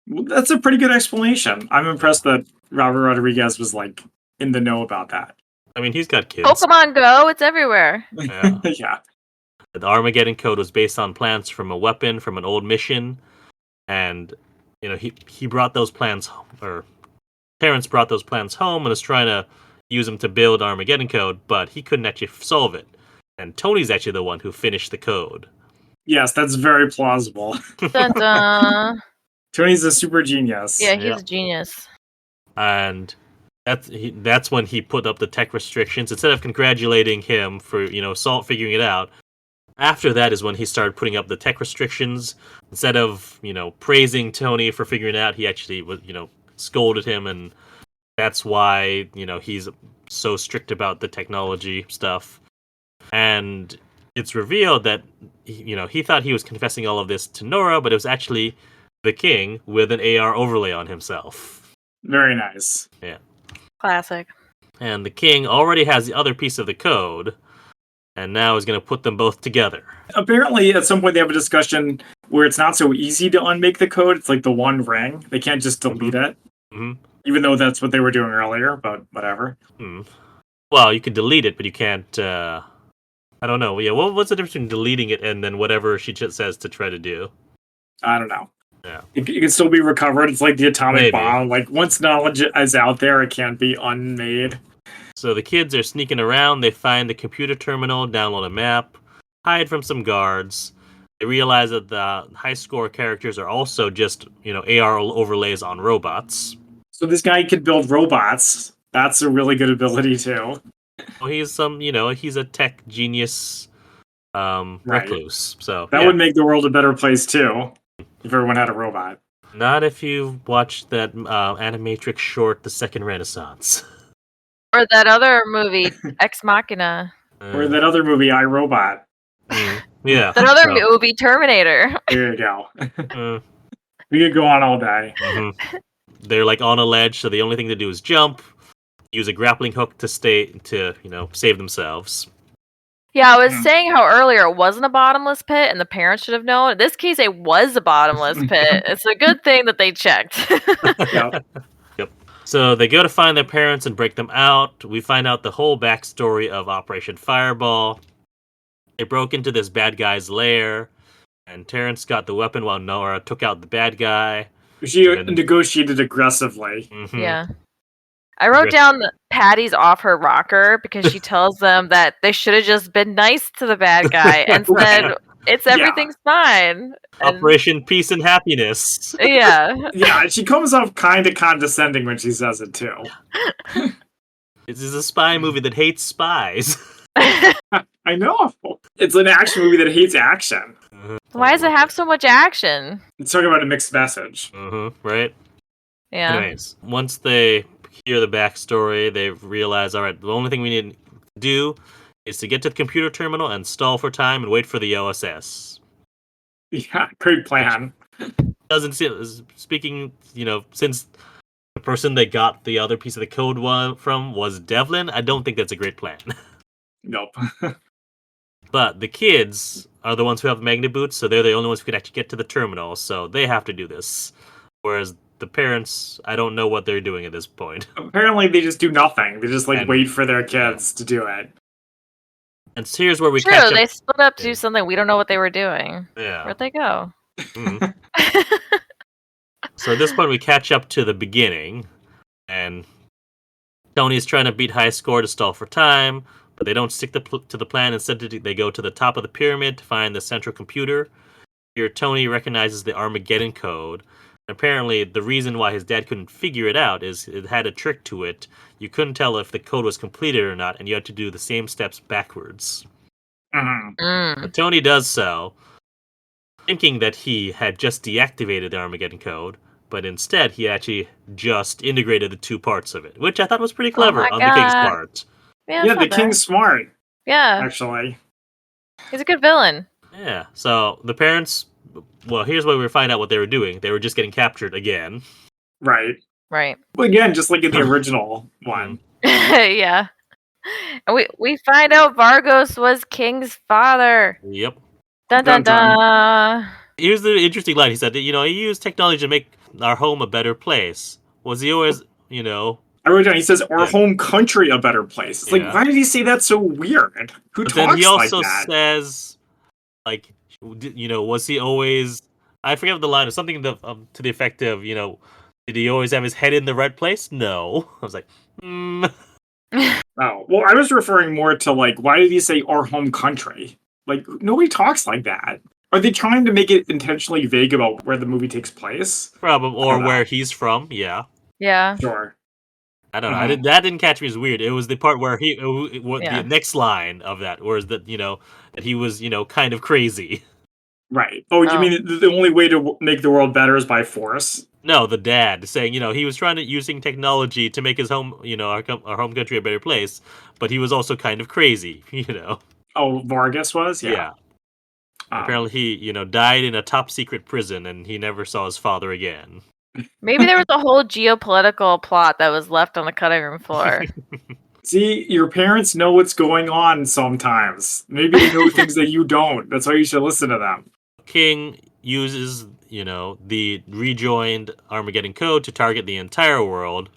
A: Well, that's a pretty good explanation. I'm impressed that Robert Rodriguez was like in the know about that.
B: I mean, he's got kids.
C: Pokemon Go, it's everywhere.
A: Yeah.
B: The Armageddon code was based on plans from a weapon from an old mission, and he brought those plans, or Terrence brought those plans home and was trying to use them to build Armageddon code, but he couldn't actually solve it. And Tony's actually the one who finished the code.
A: Yes, that's very plausible.
C: Dun-dun.
A: Tony's a super genius.
C: Yeah, he's a genius.
B: And that's when he put up the tech restrictions. Instead of congratulating him for, figuring it out, after that is when he started putting up the tech restrictions. Instead of, praising Tony for figuring it out, he actually was, scolded him, and that's why, he's so strict about the technology stuff. And it's revealed that, he thought he was confessing all of this to Nora, but it was actually the king with an AR overlay on himself.
A: Very nice.
B: Yeah.
C: Classic.
B: And the king already has the other piece of the code, and now is going to put them both together.
A: Apparently, at some point, they have a discussion where it's not so easy to unmake the code. It's like the one ring. They can't just delete it.
B: Mm-hmm.
A: Even though that's what they were doing earlier, but whatever.
B: Well, you could delete it, but you can't... I don't know. Yeah, what's the difference between deleting it and then whatever she just says to try to do?
A: I don't know.
B: Yeah.
A: It can still be recovered. It's like the atomic bomb. Like, once knowledge is out there, it can't be unmade.
B: So the kids are sneaking around. They find the computer terminal, download a map, hide from some guards. They realize that the high score characters are also just, AR overlays on robots.
A: So this guy could build robots. That's a really good ability, too.
B: Well, he's he's a tech genius recluse. So
A: that would make the world a better place, too. If everyone had a robot.
B: Not if you've watched that animatrix short, The Second Renaissance.
C: Or that other movie, Ex Machina.
A: Or that other movie, I, Robot.
B: Yeah.
C: That other movie, Terminator.
A: There you go. We could go on all day.
B: Mm-hmm. They're like on a ledge, so the only thing to do is jump, use a grappling hook to save themselves.
C: Yeah, I was saying how earlier it wasn't a bottomless pit, and the parents should have known. In this case, it was a bottomless pit. It's a good thing that they checked.
A: Yep.
B: So they go to find their parents and break them out. We find out the whole backstory of Operation Fireball. They broke into this bad guy's lair, and Terrence got the weapon while Nora took out the bad guy.
A: She negotiated aggressively.
B: Mm-hmm.
C: Yeah. I wrote down that Patty's off her rocker because she tells them that they should have just been nice to the bad guy and said, everything's fine.
B: Operation Peace and Happiness.
C: Yeah.
A: Yeah, she comes off kind of condescending when she says it, too.
B: This is a spy movie that hates spies.
A: I know. It's an action movie that hates action.
C: Why does it have so much action?
A: It's talking about a mixed message.
B: Right?
C: Yeah.
B: Anyways, once they hear the backstory, they realize, all right, the only thing we need to do is to get to the computer terminal and stall for time and wait for the OSS.
A: Yeah, great plan.
B: Doesn't seem, speaking, since the person they got the other piece of the code from was Devlin, I don't think that's a great plan.
A: Nope.
B: But the kids are the ones who have magnet boots, so they're the only ones who can actually get to the terminal, so they have to do this. Whereas the parents, I don't know what they're doing at this point.
A: Apparently they just do nothing. They just wait for their kids to do it.
B: And so here's where we catch up.
C: They split up to do something. We don't know what they were doing.
B: Yeah.
C: Where'd they go?
B: Mm-hmm. So at this point we catch up to the beginning, and Tony's trying to beat high score to stall for time, but they don't stick to the plan. Instead, they go to the top of the pyramid to find the central computer. Here, Tony recognizes the Armageddon code. Apparently, the reason why his dad couldn't figure it out is it had a trick to it. You couldn't tell if the code was completed or not, and you had to do the same steps backwards.
A: Mm-hmm.
B: But Tony does so, thinking that he had just deactivated the Armageddon code, but instead he actually just integrated the two parts of it, which I thought was pretty clever on the king's part.
A: Yeah, the king's smart.
C: Yeah.
A: Actually.
C: He's a good villain.
B: Yeah, so the parents... Well, here's where we find out what they were doing. They were just getting captured again.
A: Right.
C: Right.
A: Well, again, just like in the original one.
C: Yeah. And we find out Vargos was King's father.
B: Yep.
C: Dun dun dun.
B: Here's the interesting line. He said that, he used technology to make our home a better place. Was he always,
A: I wrote down, he says, our home country a better place. It's like, why did he say that so weird? Who talks like that?
B: Then he also says, like, was he always... I forget the line. Something to the effect of, did he always have his head in the right place? No. I was like,
A: Oh, well, I was referring more to, like, why did he say our home country? Like, nobody talks like that. Are they trying to make it intentionally vague about where the movie takes place?
B: Probably, or where he's from, yeah.
C: Yeah.
A: Sure.
B: I don't know. That didn't catch me as weird. It was the part where the next line of that, whereas that, that he was, kind of crazy.
A: Right. Oh, you mean the only way to make the world better is by force?
B: No, the dad saying, he was trying to using technology to make his home, our home country a better place, but he was also kind of crazy,
A: Oh, Vargas was?
B: Yeah. Apparently he, died in a top secret prison and he never saw his father again.
C: Maybe there was a whole geopolitical plot that was left on the cutting room floor.
A: See, your parents know what's going on sometimes. Maybe they know things that you don't. That's why you should listen to them.
B: King uses, the rejoined Armageddon code to target the entire world.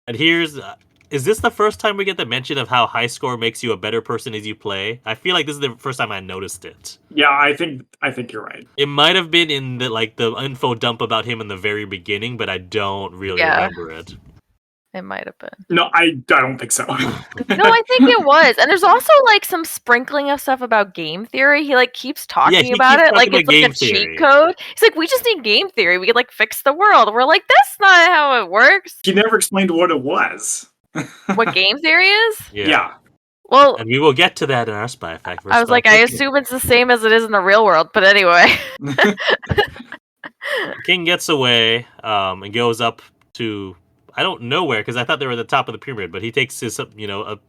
B: And is this the first time we get the mention of how high score makes you a better person as you play? I feel like this is the first time I noticed it.
A: Yeah, I think you're right.
B: It might have been in the info dump about him in the very beginning, but I don't really remember it.
C: It might have been.
A: No, I don't think so.
C: No, I think it was. And there's also some sprinkling of stuff about game theory. He keeps talking about it like it's like a cheat code. He's like, we just need game theory. We could fix the world. We're like, that's not how it works.
A: He never explained what it was.
C: What game theory is?
A: Yeah.
C: Well,
B: and we will get to that in our Spy Fact.
C: I was like, I assume it's the same as it is in the real world, but anyway.
B: King gets away and goes up to I don't know where because I thought they were at the top of the pyramid, but he takes his a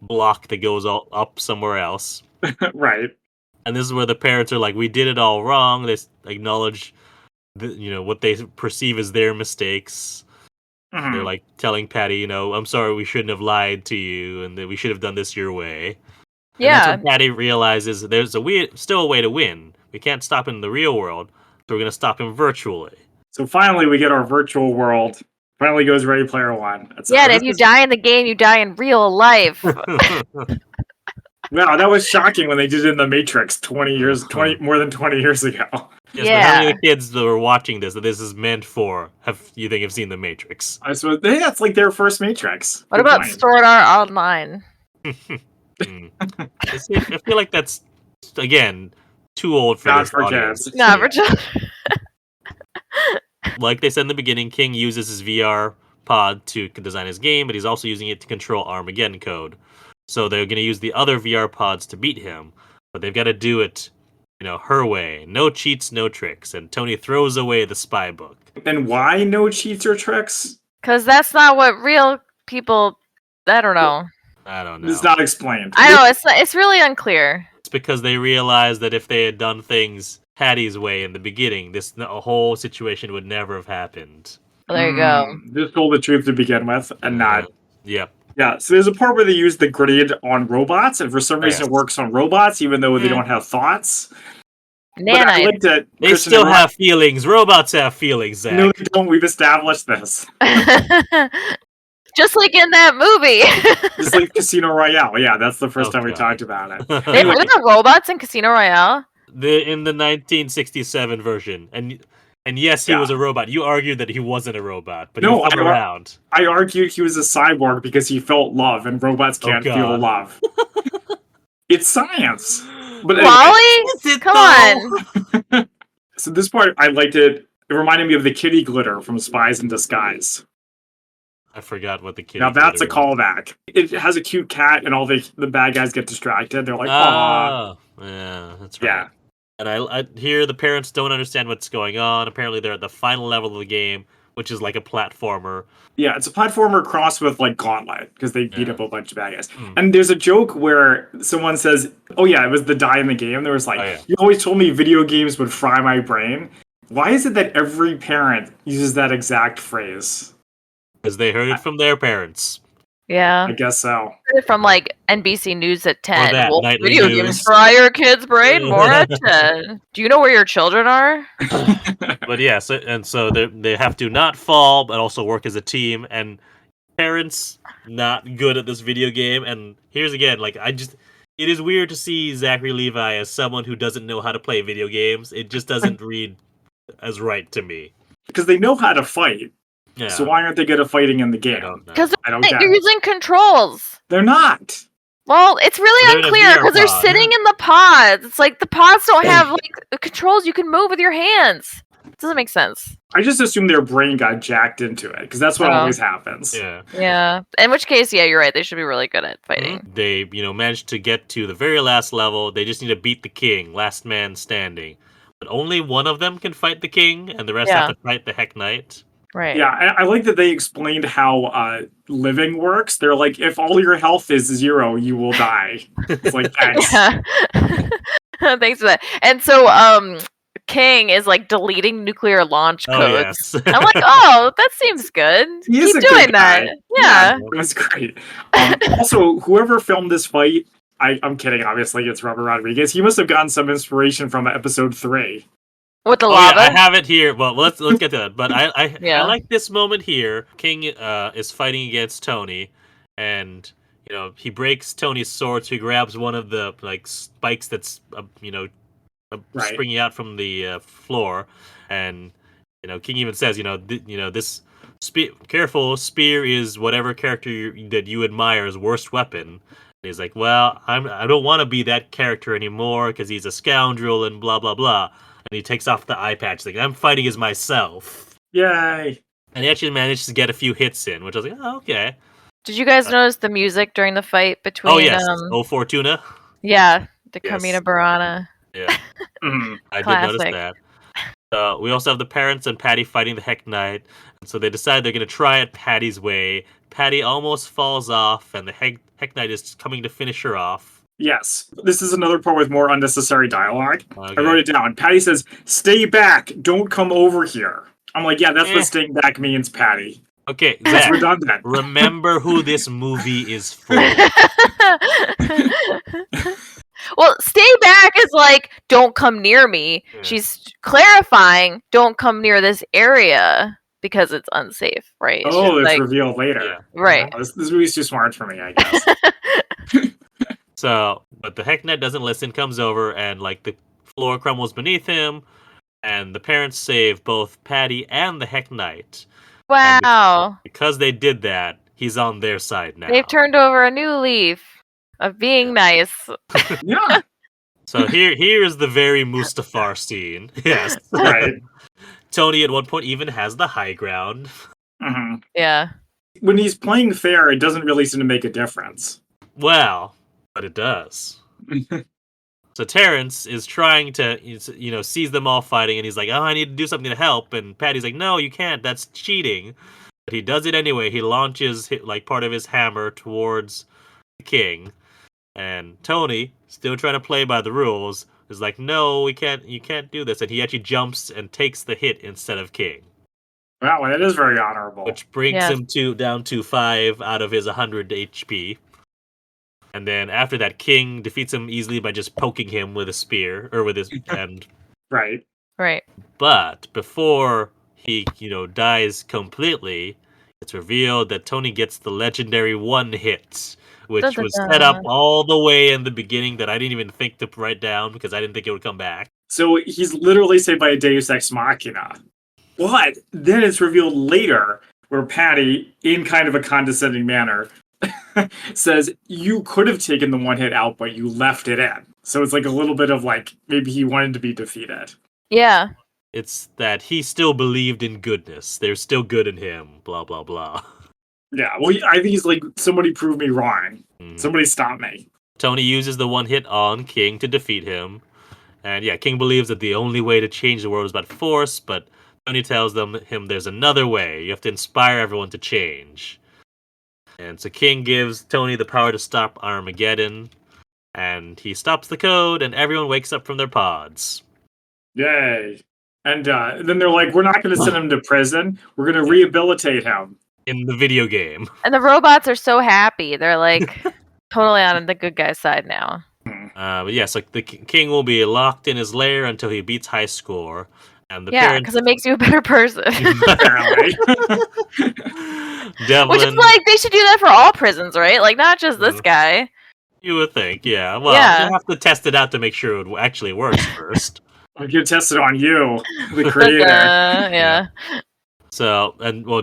B: block that goes all up somewhere else.
A: Right.
B: And this is where the parents are like, "We did it all wrong." They acknowledge, what they perceive as their mistakes.
A: Mhm.
B: They're like telling Patty, "I'm sorry, we shouldn't have lied to you, and that we should have done this your way." And that's
C: Yeah.
B: when Patty realizes there's still a way to win. We can't stop him in the real world, so we're going to stop him virtually.
A: So finally, we get our virtual world. Finally goes Ready Player One.
C: Yeah, and if you die in the game, you die in real life.
A: Wow, that was shocking when they did it in the Matrix more than 20 years ago.
B: Yes, but how many of the kids that were watching this that this is meant for have seen the Matrix?
A: I suppose that's like their first Matrix.
C: What about Sword Art Online?
B: I feel like that's again too old for this audience.
C: Kids. Not for children.
B: Like they said in the beginning, King uses his VR pod to design his game, but he's also using it to control Armageddon code. So they're going to use the other VR pods to beat him, but they've got to do it, her way. No cheats, no tricks. And Tony throws away the spy book.
A: And why no cheats or tricks?
C: Because that's not what real people. I don't know.
A: It's not explained.
C: I know it's really unclear.
B: It's because they realized that if they had done things Patty's way in the beginning, a whole situation would never have happened.
C: Well, there you go.
A: Just told the truth to begin with, and not.
B: Yep.
A: Yeah, so there's a part where they use the grid on robots, and for some reason it works on robots, even though they don't have thoughts.
C: Nanite.
B: They still have feelings. Robots have feelings, Zach.
A: No, they don't. We've established this.
C: Just like in that movie.
A: Just like Casino Royale. Yeah, that's the first time we talked about it.
C: Were there robots in Casino Royale?
B: In the 1967 version. And yes, he was a robot. You argued that he wasn't a robot, but he was around.
A: I argued he was a cyborg because he felt love, and robots can't feel love. It's science. But
C: Wally? Come on.
A: So this part, I liked it. It reminded me of the kitty glitter from Spies in Disguise.
B: I forgot what the kitty
A: Now that's a callback. It has a cute cat, and all the bad guys get distracted. They're like, "Aw."
B: Yeah, that's right.
A: Yeah.
B: And I hear the parents don't understand what's going on. Apparently, they're at the final level of the game, which is like a platformer.
A: Yeah, it's a platformer crossed with like Gauntlet because they beat up a bunch of bad guys. And there's a joke where someone says, "Oh yeah, it was the die in the game." There was like, "You always told me video games would fry my brain." Why is it that every parent uses that exact phrase?
B: Because they heard it from their parents.
C: Yeah.
A: I guess so.
C: From like NBC News at 10.
B: Video
C: games fry your kid's brain more at 10. Do you know where your children are?
B: But yeah, so they have to not fall, but also work as a team. And parents not good at this video game. And here's again, it is weird to see Zachary Levi as someone who doesn't know how to play video games. It just doesn't read as right to me.
A: Because they know how to fight.
B: Yeah.
A: So why aren't they good at fighting in the game?
C: Because they're using controls.
A: They're not.
C: Well, it's really unclear because they're sitting in the pods. It's like the pods don't have like controls you can move with your hands. It doesn't make sense.
A: I just assume their brain got jacked into it because that's what always happens.
B: Yeah.
C: In which case, yeah, you're right. They should be really good at fighting.
B: They, managed to get to the very last level. They just need to beat the king, last man standing. But only one of them can fight the king, and the rest have to fight the Heck Knight.
C: Right.
A: Yeah, I like that they explained how living works. They're like, if all your health is 0, you will die. It's like, thanks.
C: Thanks for that. And so, King is like deleting nuclear launch codes.
B: Yes.
C: I'm like, oh, that seems good. Keep doing that. Yeah.
A: It was great. Also, whoever filmed this fight, I'm kidding, obviously, it's Robert Rodriguez. He must have gotten some inspiration from episode 3.
C: With the lava?
B: Yeah, I have it here. Well, let's get to that. But I like this moment here. King is fighting against Tony, and he breaks Tony's sword. So he grabs one of the spikes that's springing out from the floor, and King even says, this careful spear is whatever character that you admire's worst weapon. And he's like, well, I don't want to be that character anymore because he's a scoundrel and blah blah blah. And he takes off the eye patch, like, I'm fighting as myself.
A: Yay!
B: And he actually managed to get a few hits in, which I was like, oh, okay.
C: Did you guys notice the music during the fight between...
B: Oh, yes. Fortuna?
C: Yeah, the Carmina Burana.
B: Yeah. I did notice that. We also have the parents and Patty fighting the Heck Knight. And so they decide they're going to try it Patty's way. Patty almost falls off, and the Heck Knight is coming to finish her off.
A: Yes. This is another part with more unnecessary dialogue.
B: Okay.
A: I wrote it down. Patty says, "Stay back. Don't come over here." I'm like, yeah, that's what staying back means, Patty.
B: Okay,
A: That's
B: Zach,
A: redundant.
B: remember who this movie is for.
C: Well, stay back is like, don't come near me.
B: Yeah.
C: She's clarifying, don't come near this area because it's unsafe, right?
A: Oh, it's
C: like,
A: revealed later.
B: Yeah.
C: right.
A: Oh, this movie's too smart for me, I guess.
B: So, but the Heck Knight doesn't listen, comes over, and like the floor crumbles beneath him, and the parents save both Patty and the Heck Knight.
C: Wow.
B: Because they did that, he's on their side now.
C: They've turned over a new leaf of being nice.
A: Yeah.
B: So here's the very Mustafar scene. Yes.
A: Right.
B: Tony at one point even has the high ground.
A: Mm-hmm.
C: Yeah.
A: When he's playing fair, it doesn't really seem to make a difference.
B: Well, but it does. So Terrence is trying to, sees them all fighting, and he's like, "Oh, I need to do something to help." And Patty's like, "No, you can't. That's cheating." But he does it anyway. He launches like part of his hammer towards the king, and Tony, still trying to play by the rules, is like, "No, we can't. You can't do this." And he actually jumps and takes the hit instead of King.
A: Wow, that is very honorable.
B: Which brings him down to 5 out of his 100 HP. And then after that, King defeats him easily by just poking him with a spear, or with his hand.
A: Right.
C: Right.
B: But before he, dies completely, it's revealed that Tony gets the legendary one hit, which was set up all the way in the beginning that I didn't even think to write down because I didn't think it would come back.
A: So he's literally saved by a Deus Ex Machina. But then it's revealed later where Patty, in kind of a condescending manner, says, "You could have taken the one hit out, but you left it in." So it's like a little bit of like, maybe he wanted to be defeated.
C: Yeah.
B: It's that he still believed in goodness. There's still good in him, blah, blah, blah.
A: Yeah, well, I think he's like, somebody prove me wrong. Somebody stop me.
B: Tony uses the one hit on King to defeat him. And yeah, King believes that the only way to change the world is by force, but Tony tells him there's another way. You have to inspire everyone to change. And so King gives Tony the power to stop Armageddon, and he stops the code, and everyone wakes up from their pods.
A: Yay. And then they're like, "We're not going to send him to prison. We're going to rehabilitate him."
B: In the video game.
C: And the robots are so happy. They're like totally on the good guy's side now.
B: But yeah, so the King will be locked in his lair until he beats high score. And the
C: yeah, because it makes you a better person.
A: Apparently.
B: Devlin,
C: which is like, they should do that for all prisons, right? Like, not just this guy.
B: You would think, yeah. Well, you have to test it out to make sure it actually works first.
A: I'm going to test it on you, the creator.
C: Yeah.
B: So,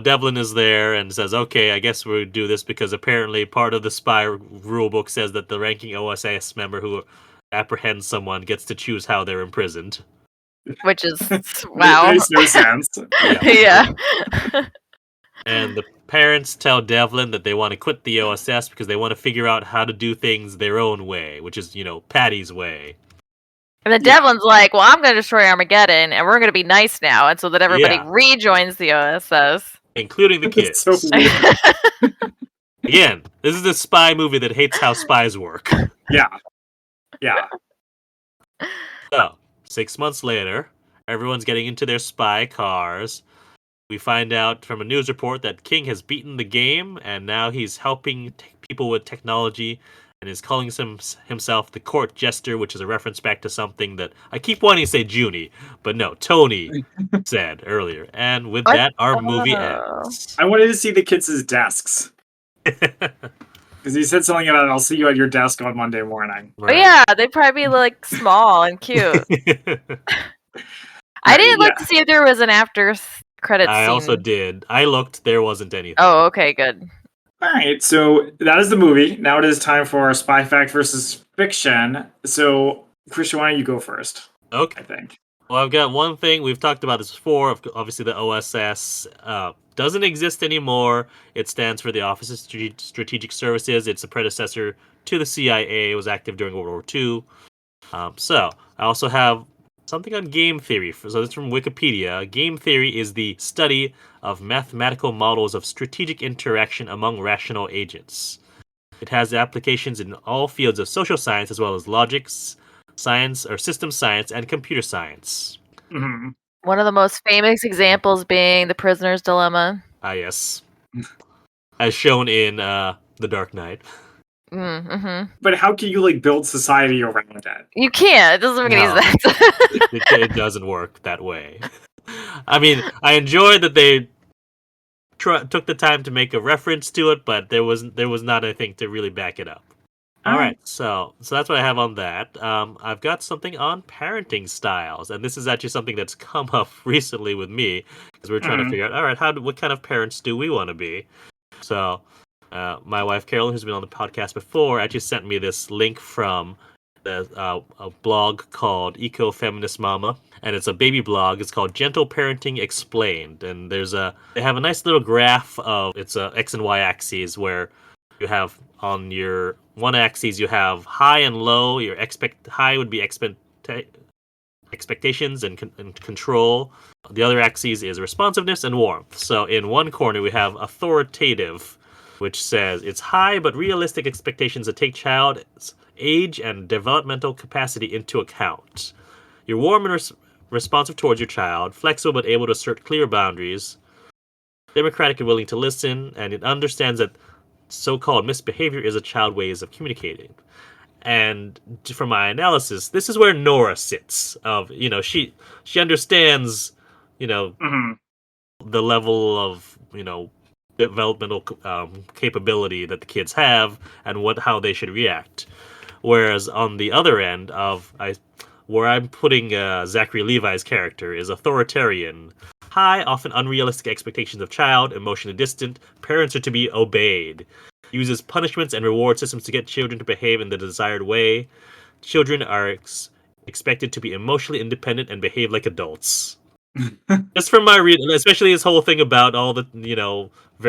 B: Devlin is there and says, "Okay, I guess we'll do this," because apparently part of the spy rulebook says that the ranking OSS member who apprehends someone gets to choose how they're imprisoned.
C: Which is, wow.
A: It makes no sense.
C: Yeah.
B: And the parents tell Devlin that they want to quit the OSS because they want to figure out how to do things their own way, which is, Patty's way.
C: And then Devlin's like, "Well, I'm going to destroy Armageddon, and we're going to be nice now," and so that everybody rejoins the OSS.
B: Including the kids.
A: So weird.
B: Again, this is a spy movie that hates how spies work.
A: Yeah.
B: So, 6 months later, everyone's getting into their spy cars. We find out from a news report that King has beaten the game, and now he's helping people with technology, and is calling himself the court jester, which is a reference back to something that I keep wanting to say Junie, but no, Tony said earlier. And with that, our movie ends.
A: I wanted to see the kids' desks. Because he said something about, "I'll see you at your desk on Monday morning."
C: Right. Oh yeah, they'd probably be like small and cute. I didn't look to see if there was an after credits scene.
B: I also did. I looked, there wasn't anything.
C: Oh, okay, good.
A: Alright, so that is the movie. Now it is time for our Spy Fact versus Fiction. So, Christian, why don't you go first?
B: Okay.
A: I think.
B: Well, I've got one thing. We've talked about this before. Obviously, the OSS doesn't exist anymore. It stands for the Office of Strategic Services. It's a predecessor to the CIA. It was active during World War II. So, I also have something on game theory. So this is from Wikipedia. Game theory is the study of mathematical models of strategic interaction among rational agents. It has applications in all fields of social science as well as logic, science or system science, and computer science.
A: Mm-hmm.
C: One of the most famous examples being the prisoner's dilemma.
B: Ah, yes. As shown in The Dark Knight.
C: Mm-hmm.
A: But how can you like build society around it?
C: You can't. It doesn't make any sense.
B: It doesn't work that way. I mean, I enjoyed that they took the time to make a reference to it, but there was not anything to really back it up. All right, so that's what I have on that. I've got something on parenting styles, and this is actually something that's come up recently with me because we're trying to figure out, all right, what kind of parents do we want to be? So, my wife Carolyn, who's been on the podcast before, actually sent me this link from a blog called Eco Feminist Mama, and it's a baby blog. It's called Gentle Parenting Explained, and they have a nice little graph of it's a X and Y axes where you have on your one axis you have high and low. Your high would be expectations and control. The other axis is responsiveness and warmth. So in one corner we have authoritative, which says it's high but realistic expectations that take child's age and developmental capacity into account. You're warm and responsive towards your child, flexible but able to assert clear boundaries, democratic and willing to listen, and it understands that so-called misbehavior is a child's ways of communicating. And from my analysis, this is where Nora sits. She understands, the level of developmental capability that the kids have and how they should react. Whereas on the other end where I'm putting Zachary Levi's character is authoritarian. High, often unrealistic expectations of child, emotionally distant, parents are to be obeyed. Uses punishments and reward systems to get children to behave in the desired way. Children are expected to be emotionally independent and behave like adults. Just from my reading, especially this whole thing about all the,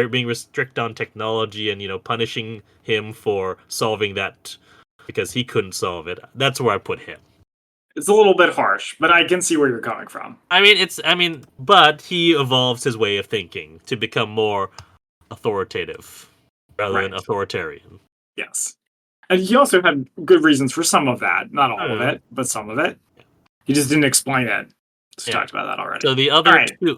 B: being restrict on technology and, punishing him for solving that because he couldn't solve it. That's where I put him.
A: It's a little bit harsh, but I can see where you're coming from.
B: But he evolves his way of thinking to become more authoritative rather than authoritarian.
A: Yes. And he also had good reasons for some of that. Not all of it, but some of it. He just didn't explain it. We talked about that already.
B: So the other two,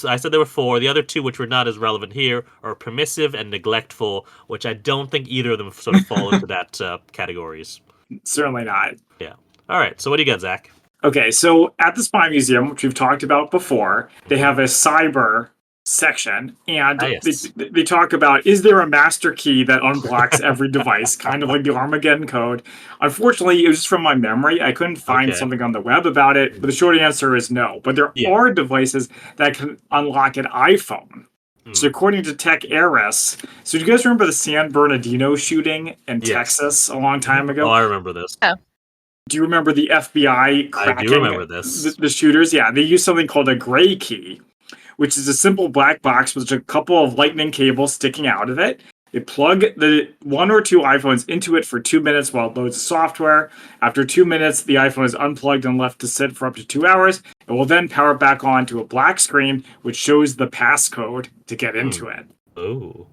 B: I said there were 4. The other 2, which were not as relevant here, are permissive and neglectful, which I don't think either of them sort of fall into that categories.
A: Certainly not.
B: Yeah. All right, so what do you got, Zach?
A: Okay, so at the Spy Museum, which we've talked about before, they have a cyber section, and they talk about, is there a master key that unblocks every device, kind of like the Armageddon code? Unfortunately, it was just from my memory. I couldn't find something on the web about it, but the short answer is no. But there are devices that can unlock an iPhone. So according to Tech Heiress, so do you guys remember the San Bernardino shooting in Texas a long time ago?
B: Oh, I remember this.
C: Oh.
A: Do you remember the FBI cracking
B: I do remember this.
A: The shooters? Yeah, they used something called a gray key, which is a simple black box with a couple of lightning cables sticking out of it. They plug the 1 or 2 iPhones into it for 2 minutes while it loads the software. After 2 minutes, the iPhone is unplugged and left to sit for up to 2 hours. It will then power back on to a black screen, which shows the passcode to get into it.
B: Oh.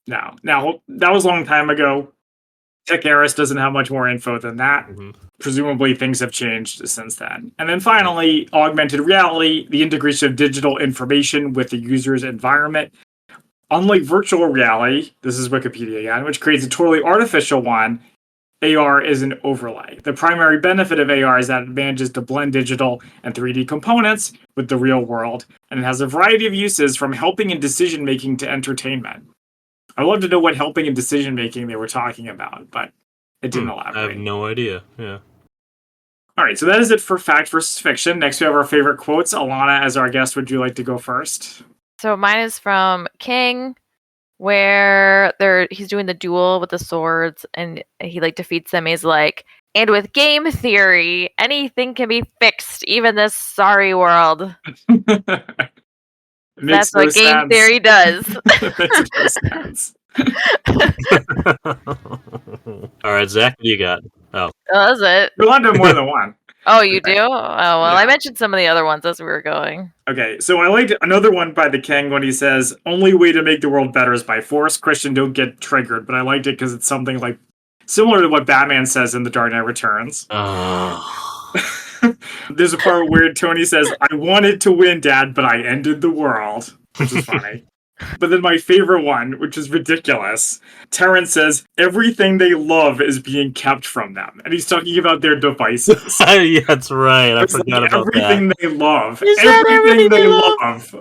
A: Now, that was a long time ago. Tech Heiress doesn't have much more info than that. Presumably, things have changed since then. And then finally, augmented reality, the integration of digital information with the user's environment. Unlike virtual reality, this is Wikipedia again, which creates a totally artificial one, AR is an overlay. The primary benefit of AR is that it manages to blend digital and 3D components with the real world, and it has a variety of uses from helping in decision-making to entertainment. I'd love to know what helping in decision-making they were talking about, but it didn't elaborate.
B: I have no idea, yeah.
A: All right, so that is it for Fact versus Fiction. Next, we have our favorite quotes. Alanna, as our guest, would you like to go first?
C: So mine is from King, where he's doing the duel with the swords, and he defeats them. He's like, and with game theory, anything can be fixed, even this sorry world. That's what game theory does.
A: Makes no sense.
B: All right, Zach, what do you got?
C: Oh, that's it.
A: You're allowed to have more than one.
C: Oh, you do? Oh, well,
A: Yeah.
C: I mentioned some of the other ones as we were going.
A: Okay, so I liked another one by the King when he says, "Only way to make the world better is by force." Christian, don't get triggered, but I liked it because it's something like similar to what Batman says in The Dark Knight Returns. There's a part where Tony says, "I wanted to win, Dad, but I ended the world," which is funny. But then my favorite one, which is ridiculous, Terrence says, "Everything they love is being kept from them." And he's talking about their devices.
B: Yeah, that's right. I
A: It's
B: forgot
A: like
B: about
A: everything
B: that.
A: they love.
B: Is that
A: Everything
B: everything
A: they
B: they
A: love.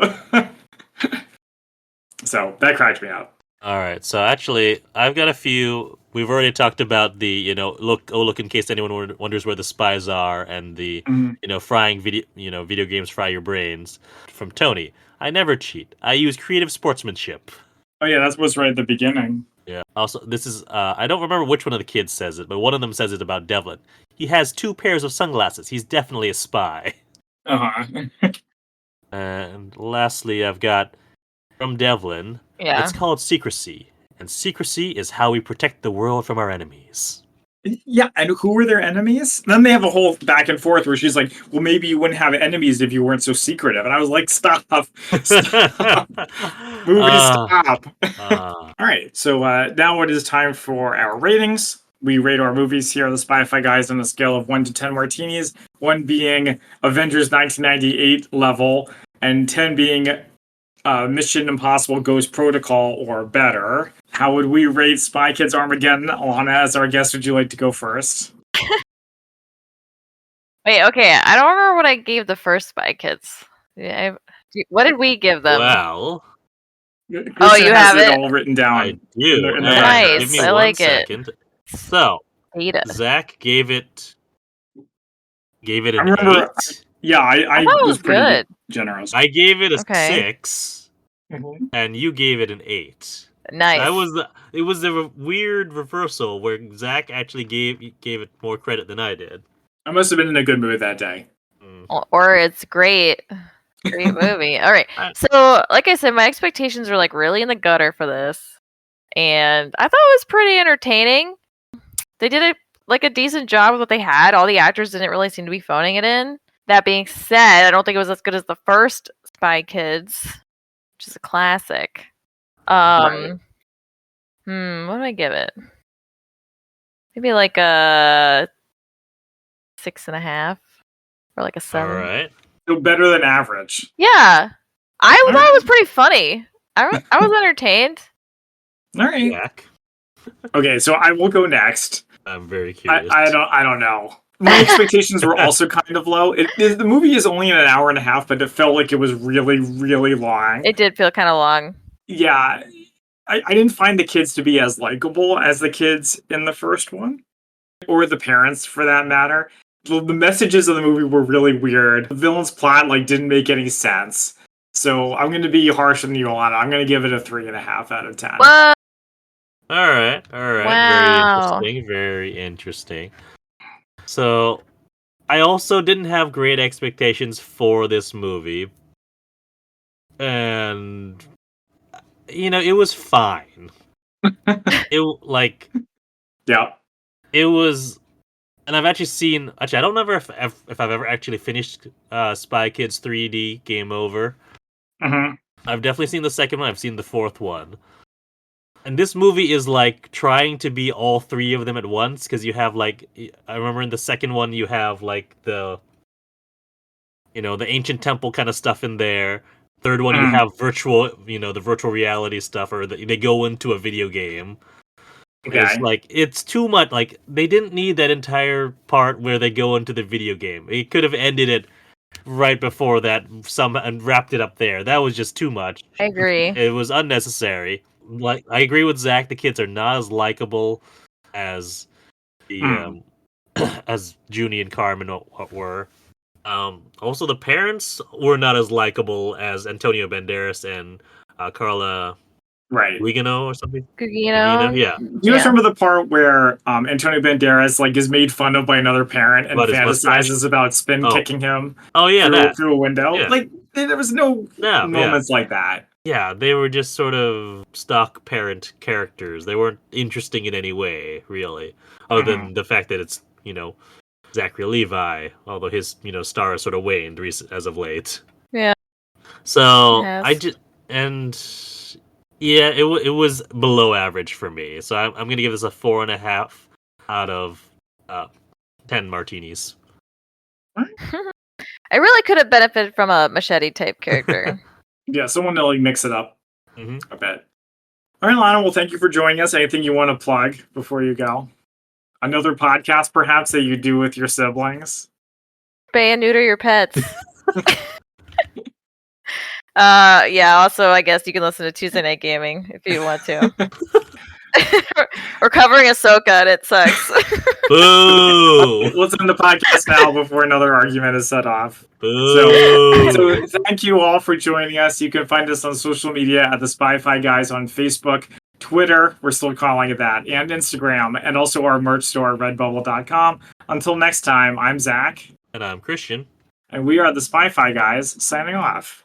A: So that cracked me up.
B: All right, so actually, I've got a few. We've already talked about the, look in case anyone wonders where the spies are, and the, frying video games fry your brains. From Tony, I never cheat. I use creative sportsmanship.
A: Oh yeah, that was right at the beginning.
B: Yeah. Also, this is I don't remember which one of the kids says it, but one of them says it about Devlin. He has 2 pairs of sunglasses. He's definitely a spy.
A: Uh-huh.
B: And lastly, I've got from Devlin.
C: Yeah.
B: It's called secrecy, and secrecy is how we protect the world from our enemies.
A: Yeah, and who were their enemies? Then they have a whole back and forth where she's like, "Well, maybe you wouldn't have enemies if you weren't so secretive." And I was like, "Stop, stop, movie, stop." All right, so now it is time for our ratings. We rate our movies here, the Spy-Fi Guys, on a scale of 1 to 10 martinis. 1 being Avengers 1998 level, and 10 being Mission Impossible Ghost Protocol or better. How would we rate Spy Kids Armageddon? Alanna, as our guest, would you like to go first?
C: Wait, okay. I don't remember what I gave the first Spy Kids. What did we give them?
B: Well,
A: Christian
C: you
A: has
C: have
A: it
C: it?
A: all written down.
B: I do.
C: Nice.
B: Give me
C: I
B: one
C: like
B: second.
C: it.
B: So,
C: Ada.
B: Zach gave it an
A: I remember,
B: 8.
A: Yeah, I
C: thought it
A: was pretty
C: good.
A: generous.
B: I gave it a
C: Okay.
B: 6, and you gave it an 8.
C: Nice.
B: It was a weird reversal where Zach actually gave it more credit than I did.
A: I must have been in a good mood that day.
C: Or it's great. Great movie. All right. So, like I said, my expectations were like really in the gutter for this. And I thought it was pretty entertaining. They did a decent job with what they had. All the actors didn't really seem to be phoning it in. That being said, I don't think it was as good as the first Spy Kids, which is a classic.
A: Right.
C: What do I give it? Maybe like a 6.5 or like a 7.
B: All right.
A: So better than average.
C: Yeah, I thought it was pretty funny. I was entertained.
A: All right.
B: Zach,
A: Okay, so I will go next.
B: I'm very curious.
A: I don't know. My expectations were also kind of low. The movie is only an hour and a half, but it felt like it was really, really long.
C: It did feel kind of long.
A: Yeah, I didn't find the kids to be as likable as the kids in the first one, or the parents for that matter. The messages of the movie were really weird. The villain's plot didn't make any sense. So I'm going to be harsh on you, Alanna. I'm going to give it a 3.5 out of 10.
C: What?
B: All right.
C: Wow.
B: Very interesting. So, I also didn't have great expectations for this movie. And, it was fine.
A: Yeah.
B: It was, and I've actually seen, I don't remember if I've ever actually finished Spy Kids 3D Game Over.
A: Mm-hmm.
B: I've definitely seen the second one, I've seen the fourth one. And this movie is trying to be all 3 of them at once, because you have I remember in the second one you have the ancient temple kind of stuff in there. Third one you have virtual, the virtual reality stuff, or they go into a video game.
A: Okay.
B: It's too much. They didn't need that entire part where they go into the video game. It could have ended it right before that and wrapped it up there. That was just too much.
C: I agree.
B: It was unnecessary. I agree with Zach. The kids are not as likable as the as Junie and Carmen were. Also, the parents were not as likable as Antonio Banderas and Carla Gugino or something.
C: Gugino?
B: Yeah.
A: Do you guys remember the part where Antonio Banderas is made fun of by another parent and fantasizes about spin kicking him?
B: Oh yeah,
A: through a window.
B: Yeah.
A: There was no moments like that.
B: Yeah, they were just sort of stock parent characters. They weren't interesting in any way, really, other than the fact that it's Zachary Levi, although his star has sort of waned as of late.
C: Yeah.
B: So
C: Yes.
B: it was below average for me. So I'm going to give this a 4.5 out of 10 martinis.
C: I really could have benefited from a machete type character.
A: Yeah, someone to like mix it up
B: Mm-hmm.
A: a bit. All right, Lana, well, thank you for joining us. Anything you want to plug before you go? Another podcast, perhaps, that you do with your siblings?
C: Spay and neuter your pets. Yeah, also, I guess you can listen to Tuesday Night Gaming if you want to. We're covering Ahsoka and it sucks.
B: Boo!
A: Let's end the podcast now before another argument is set off.
B: Boo!
A: So thank you all for joining us. You can find us on social media at the Spy-Fi Guys on Facebook, Twitter, we're still calling it that, and Instagram, and also our merch store, redbubble.com. Until next time, I'm Zach.
B: And I'm Christian.
A: And we are the Spy-Fi Guys, signing off.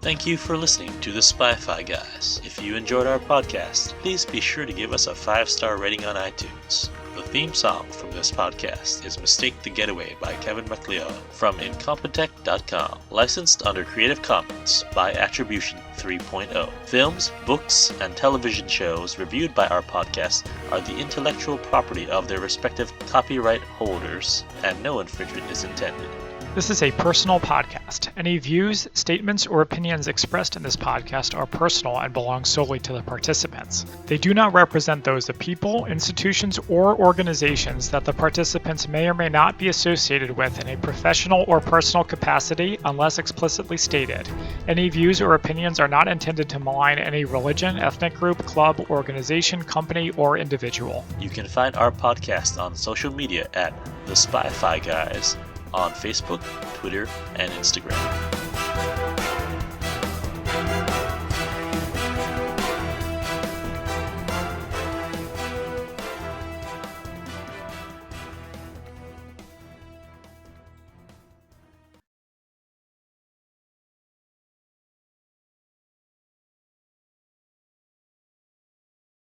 D: Thank you for listening to the Spy-Fi Guys. If you enjoyed our podcast, please be sure to give us a 5-star rating on iTunes. The theme song from this podcast is Mistake the Getaway by Kevin MacLeod from Incompetech.com. Licensed under Creative Commons by Attribution 3.0. Films, books, and television shows reviewed by our podcast are the intellectual property of their respective copyright holders, and no infringement is intended.
E: This is a personal podcast. Any views, statements, or opinions expressed in this podcast are personal and belong solely to the participants. They do not represent those of people, institutions, or organizations that the participants may or may not be associated with in a professional or personal capacity unless explicitly stated. Any views or opinions are not intended to malign any religion, ethnic group, club, organization, company, or individual.
D: You can find our podcast on social media at The Spy-Fi Guys on Facebook, Twitter, and Instagram.